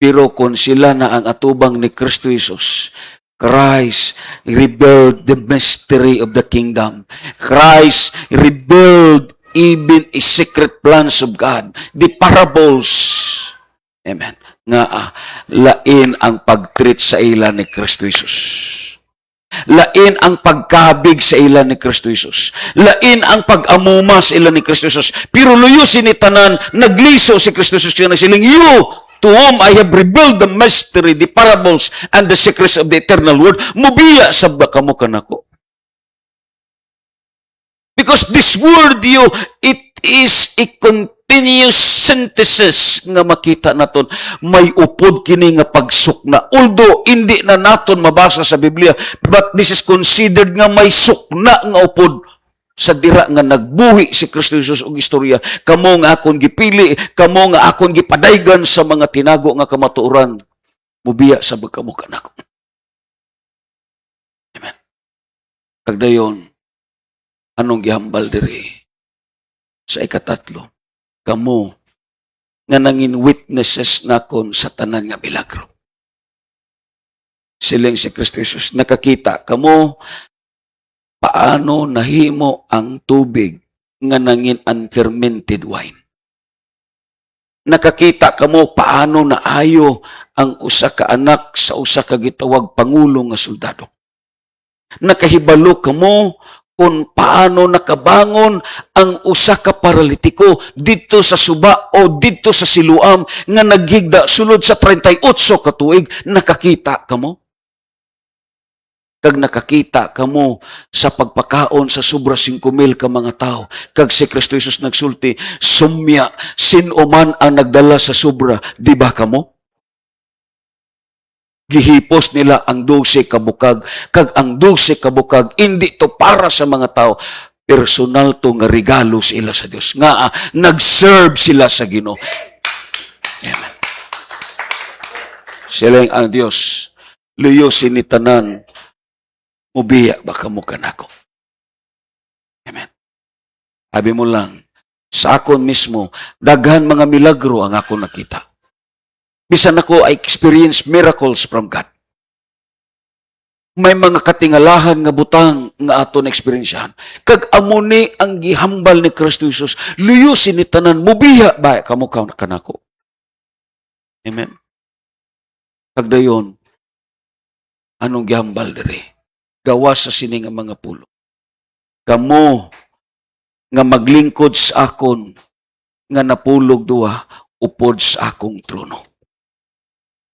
Pero kung sila na ang atubang ni Kristo Jesus, Christ revealed the mystery of the kingdom. Christ revealed even a secret plans of God. The parables. Amen. Nga lain ang pag-treat sa ila ni Kristo Jesus. Lain ang pagkabig sa ila ni Kristo Jesus. Lain ang pag-amuma sa ila ni Kristo Jesus. Pero luyo sinitanan, nagliso si Kristo Jesus kaya nagsiling, you to whom I have revealed the mystery, the parables, and the secrets of the eternal word, mubiya sa bakamo kanako. Because this word, it is a continuous synthesis nga makita naton. May upod kini nga pagsukna. Although, hindi na naton mabasa sa Biblia, but this is considered nga may sukna nga upod sa dira nga nagbuhi si Kristo Jesus og istorya, kamo nga akon gipili, kamo nga akon gipadaygan sa mga tinago nga kamatuoran, mubiya sa bagkamo kanako. Amen. Kagdayon, anong gihambal diri sa ikatatlo? Kamo nga nangin witnesses nakon sa tanan nga milagro. Siling si Kristo Jesus, nakakita kamo paano nahimo ang tubig nga nangin unfermented wine. Nakakita kamo paano naayo ang usa ka anak sa usa ka gitawag pangulo nga soldado. Nakahibalo kamo kung paano nakabangon ang usa ka paralitiko dito sa suba o dito sa siluam nga naghigda sulod sa 38 ka tuig. Nakakita kamo. Kag nakakita kamo sa pagpakaon sa sobra 5,000 ka mga tao. Kag si Kristo Jesus nagsulti, sumya, sino man ang nagdala sa sobra, di ba kamo? Gihipos nila ang 12 kabukag. Kag ang 12 kabukag, hindi to para sa mga tao. Personal to nga regalo sila sa Dios. Nga, nag-serve sila sa Ginoo. Amen. Sila ang Dios. Luyo sinitanan, mubiya baka mo kanako. Amen. Sabi mo lang, sa akon mismo, daghan mga milagro ang ako nakita. Bisan ako, I experience miracles from God. May mga katingalahan nga butang nga aton eksperyensyahan. Kag amuni ang gihambal ni Kristo Jesus, luyo sinitanan, mubiya ba kamo kanako. Amen. Kag dayon, anong gihambal diri? Gawas sa sining nga mga pulo. Kamo nga maglingkod sa akon nga napulog duwa upod sa akong trono.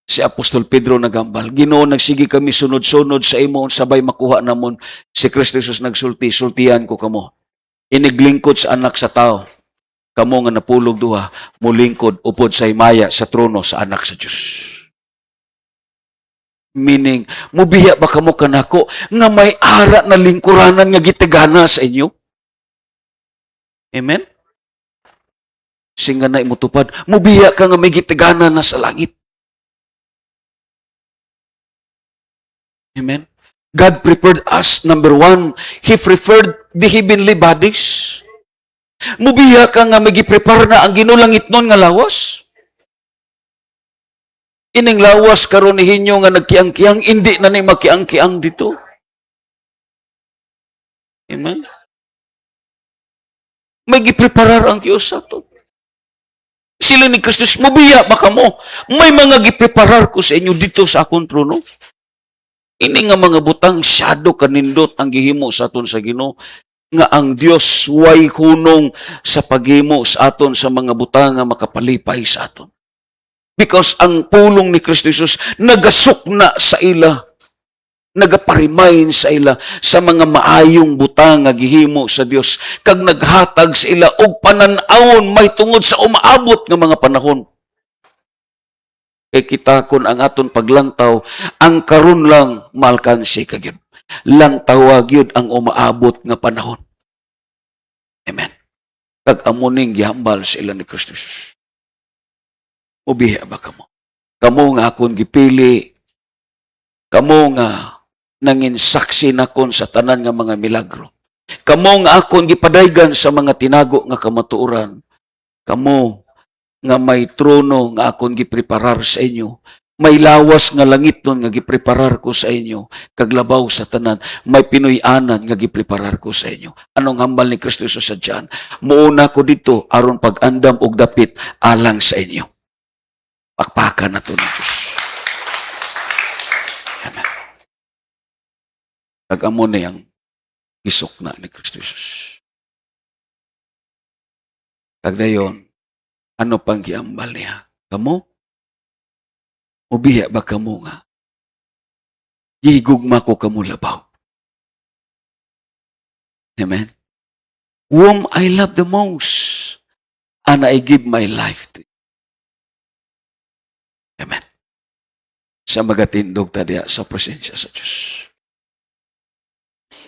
Si Apostol Pedro nagambal, Ginoo, nagsige kami sunod-sunod sa imo sabay makuha namon. Si Kristo Jesus nagsulti, sultihan ko kamo. Iniglingkod sa anak sa tao. Kamo nga napulog duwa, mulingkod upod sa himaya sa trono sa anak sa Dios. Meaning, mubiya ba kamo kanako nga may ara na lingkuranan nga gitigana sa inyo? Amen? Singa na imutupad, mubiya ka nga may gitigana na sa langit. Amen? God prepared us. Number one, He preferred the heavenly bodies. Mubiya ka nga magi-prepare na ang ginulangit nun nga lawas. Ining lawas karon ni hinyo nga nagkiang-kiang, hindi na ni makiang-kiang dito. Amen? May gipreparar ang Diyos sa ato. Sila ni Kristus, mubiya baka mo. May mga gipreparar ko sa inyo dito sa akong trono. Ini nga mga butang shadow kanindot ang gihimo sa aton sa Ginoo, nga ang Dios way hunong sa paghimo sa aton sa mga butang nga makapalipay sa aton. Because ang pulong ni Kristo Jesus nagasukna sa ila, nagaparimain sa ila sa mga maayong butang nga gihimo sa Dios, kag naghatag sa ila og panan-awon may tungod sa umaabot nga mga panahon. Kay kita kun ang aton paglantaw, ang karon lang malkansi kagyud. Lantaw gyud ang umaabot nga panahon. Amen. Kag amuning gihambal sa ila ni Kristo Jesus. Ubiya ba kamo? Kamo nga akon gipili, kamo nga nanginsaksi nakon sa tanan nga mga milagro. Kamo nga akon gipadaygan sa mga tinago nga kamatuoran. Kamo nga may trono nga akon gipreparar sa inyo. May lawas nga langit nun nga gipreparar ko sa inyo. Kaglabaw sa tanan, may pinuy-anan nga gipreparar ko sa inyo. Anong hambal ni Kristo sa diyan? Muuna ko dito aron pag-andam og dapit alang sa inyo. Pakpakan na to ng Diyos. Amen. Nag-amo na yung isok na ni Kristo Jesus. Kagdayon, ano pang giambal niya? Kamu? Ubiya ba kamu nga? Gigugma ko kamu labaw. Amen? Whom I love the most, and I give my life to. Amen. Sa magatindog tadya sa presensya sa Diyos.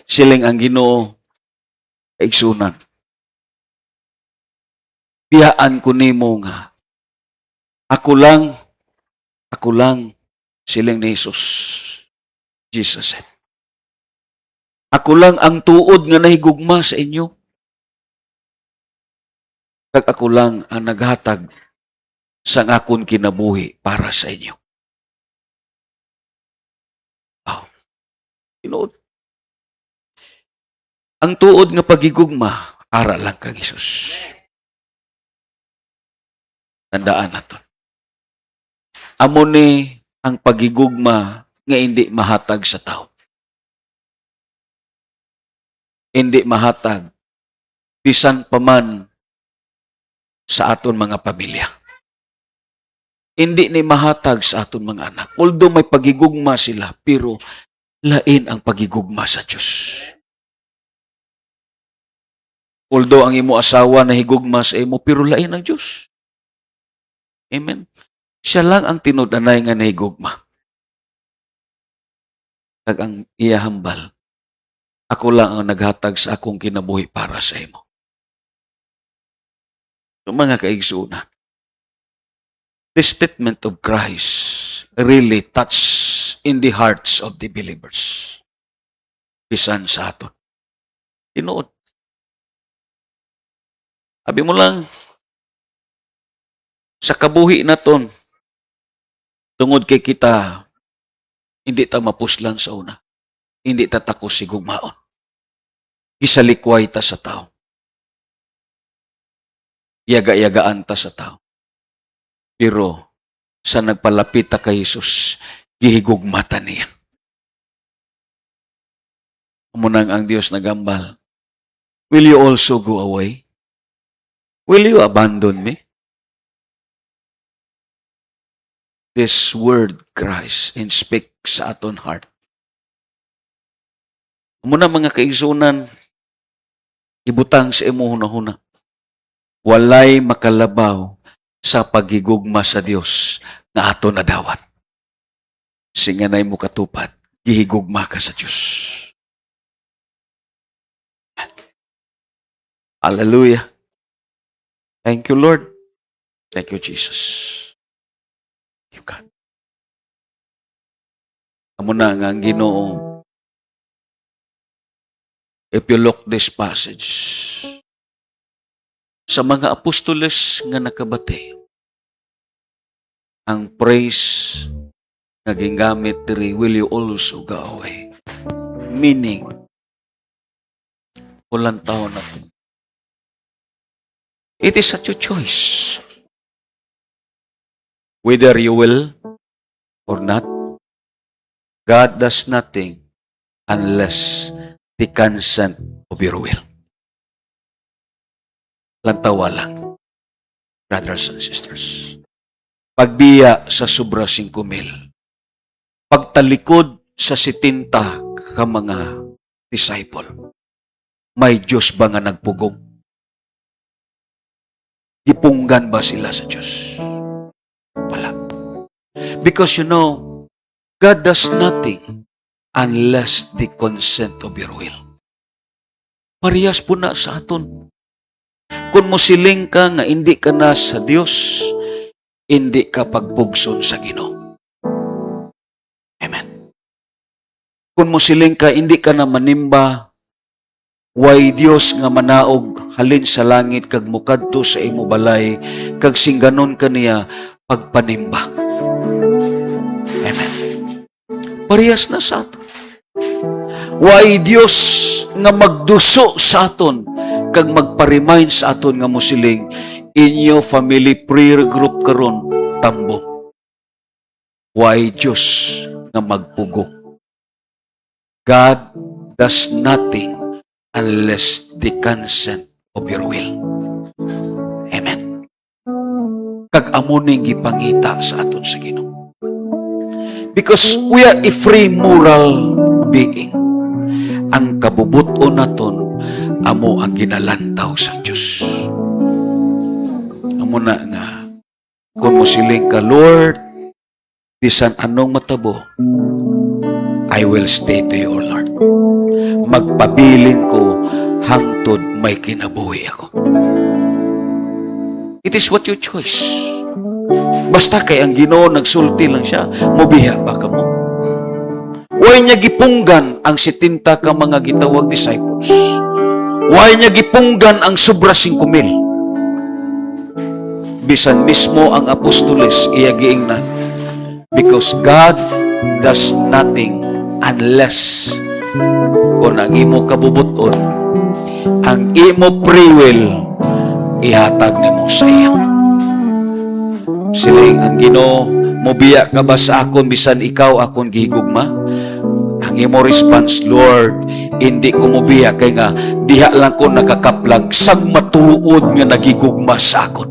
Siling ang Ginoo kaigsunan. Biyaan ko nimo nga ako lang siling ni Jesus. Jesus said. Ako lang ang tuod nga nahigugma sa inyo. Kag ako lang ang naghatag sa akon kinabuhi para sa inyo. Wow. Tinuod. Ang tuod nga pagigugma, para lang kang Isus. Tandaan nato. Amo ni ang pagigugma nga hindi mahatag sa tao. Hindi mahatag bisan paman sa aton mga pamilya. Hindi ni mahatag sa aton mga anak. Although may pagigugma sila, pero lain ang pagigugma sa Diyos. Although ang imo asawa na higugma sa imo, pero lain ang Diyos. Amen. Siya lang ang tinud-anay nga nahigugma. Kag ang iya hambal, ako lang ang naghatag sa akong kinabuhi para sa imo. So mga kaigsunan, the statement of Christ really touched in the hearts of the believers. Bisan sa aton. Tinuod. Abi mo lang, sa kabuhi naton, tungod kay kita, hindi ta mapuslan sa una. Hindi ta takos sigugmaon. Gisalikway ta sa tao. Yaga-yagaan ta sa tao. Pero sa nagpalapit ta kay Jesus, gihigugmata niya. Amunang ang Diyos nagambal, will you also go away? Will you abandon me? This word, Christ, and speak sa aton heart. Muna mga kaigsunan, ibutang sa imo hunahuna. Walay makalabaw sa pagigugma sa Dios na ato na dawat. Singanay mo katupad, gihigugma ka sa Dios. Hallelujah. Thank you, Lord. Thank you, Jesus. Thank you, God. Amo na nga ang Ginoo if you look this passage, sa mga apostoles nga nakabati, ang praise nga gingamit diri, will you also go away? Meaning, walang tao na to. It is such a choice. Whether you will or not, God does nothing unless the consent of your will. Lantawa lang, brothers and sisters. Pagbiya sa sobra 5,000. Pagtalikod sa 70 ka mga disciple. May Diyos ba nga nagpugong? Gipunggan ba sila sa Diyos? Wala. Because you know, God does nothing unless the consent of your will. Parehas po na sa aton. Kung musiling ka nga hindi ka na sa Diyos, hindi ka pagpugson sa Ginoo. Amen. Kung musiling ka hindi ka na manimba, way Diyos nga manaog halin sa langit kag mukadto sa imo balay kag singganon kaniya pagpanimba. Amen. Parehas na sa aton. Way Diyos nga magduso sa aton kag magpa-remind sa aton nga musiling inyo family prayer group karon tambong. Way Diyos nga magpugo. God does nothing unless the consent of your will. Amen. Kag amo ning gipangita sa aton sa Ginoo. Because we are a free moral being. Ang kabubuton naton amo ang ginalantaw sa Diyos. Amo na nga kung musiling ka, Lord, bisan anong matabo, I will stay to you, Lord. Magpabilin ko hangtod may kinabuhi ako. It is what you choice. Basta kay ang Ginoo nagsulti lang siya, mubiha ba ka mo? Way niya gipunggan ang 70 ka mga gitawag disciples. Way niya gipunggan ang sobra 5,000. Bisan mismo ang apostoles iya giingnan. Because God does nothing unless kung ang imo kabubuton, ang imo free will, ihatag nimo sa iya. Siling ang Ginoo, mobiya ka ba sa akon bisan ikaw akon gihigugma? Ang imo response, Lord, hindi ko mobiya kay nga diha lang ko nakakaplag sang matuod nga nagigugma sa akon.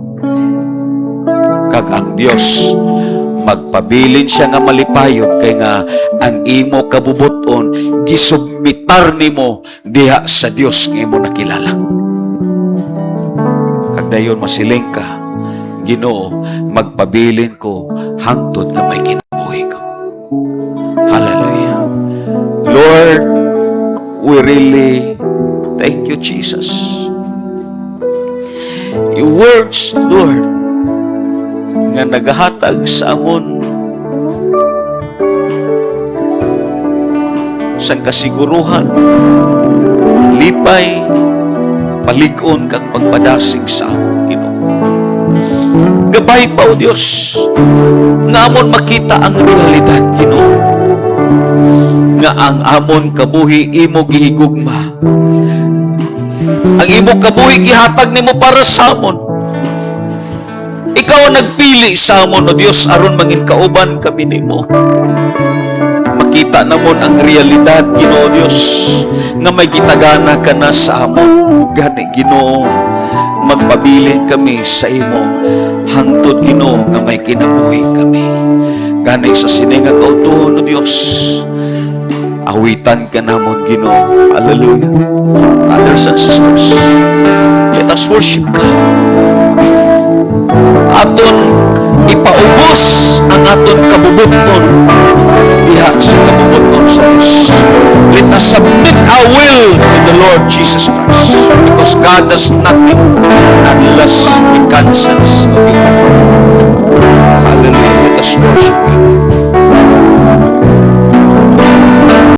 Kag ang Dios magpabilin siya nga malipayon kay nga ang imo kabubuton gisubmitar nimo diha sa Dios nga imo nakilala. Kag dayon masiling ka, Ginoo, magpabilin ko hangtod nga may kinabuhi ko. Hallelujah. Lord, we really thank you, Jesus. Your words, Lord, nga nagahatag sa amon sang kasiguruhan, lipay, palig-on kang pagpadasig sa Ginoo. Gabay pa o Diyos, nga amon makita ang realidad, Ginoo, nga ang amon kabuhi imo gihigugma. Ang imo kabuhi gihatag nimo para sa amon. Ikaw ang nagpili sa amon, o Diyos, aron mangin kauban kami nimo. Makita namon ang realidad, Ginoo Diyos, nga may gitagana ka na sa amon. Gani, Ginoo, magpabilin kami sa imo hangtod, Ginoo, nga may kinabuhi kami. Gani sa siningang kautuhon, o Diyos, awitan ka namon, Ginoo. Hallelujah. Brothers and sisters, let us worship God. Aton ipaubos ang aton kabubuton diha sa kabubuton sa Diyos. Let us submit our will to the Lord Jesus Christ, because God does nothing unless He consents of it. Hallelujah. Let us worship God.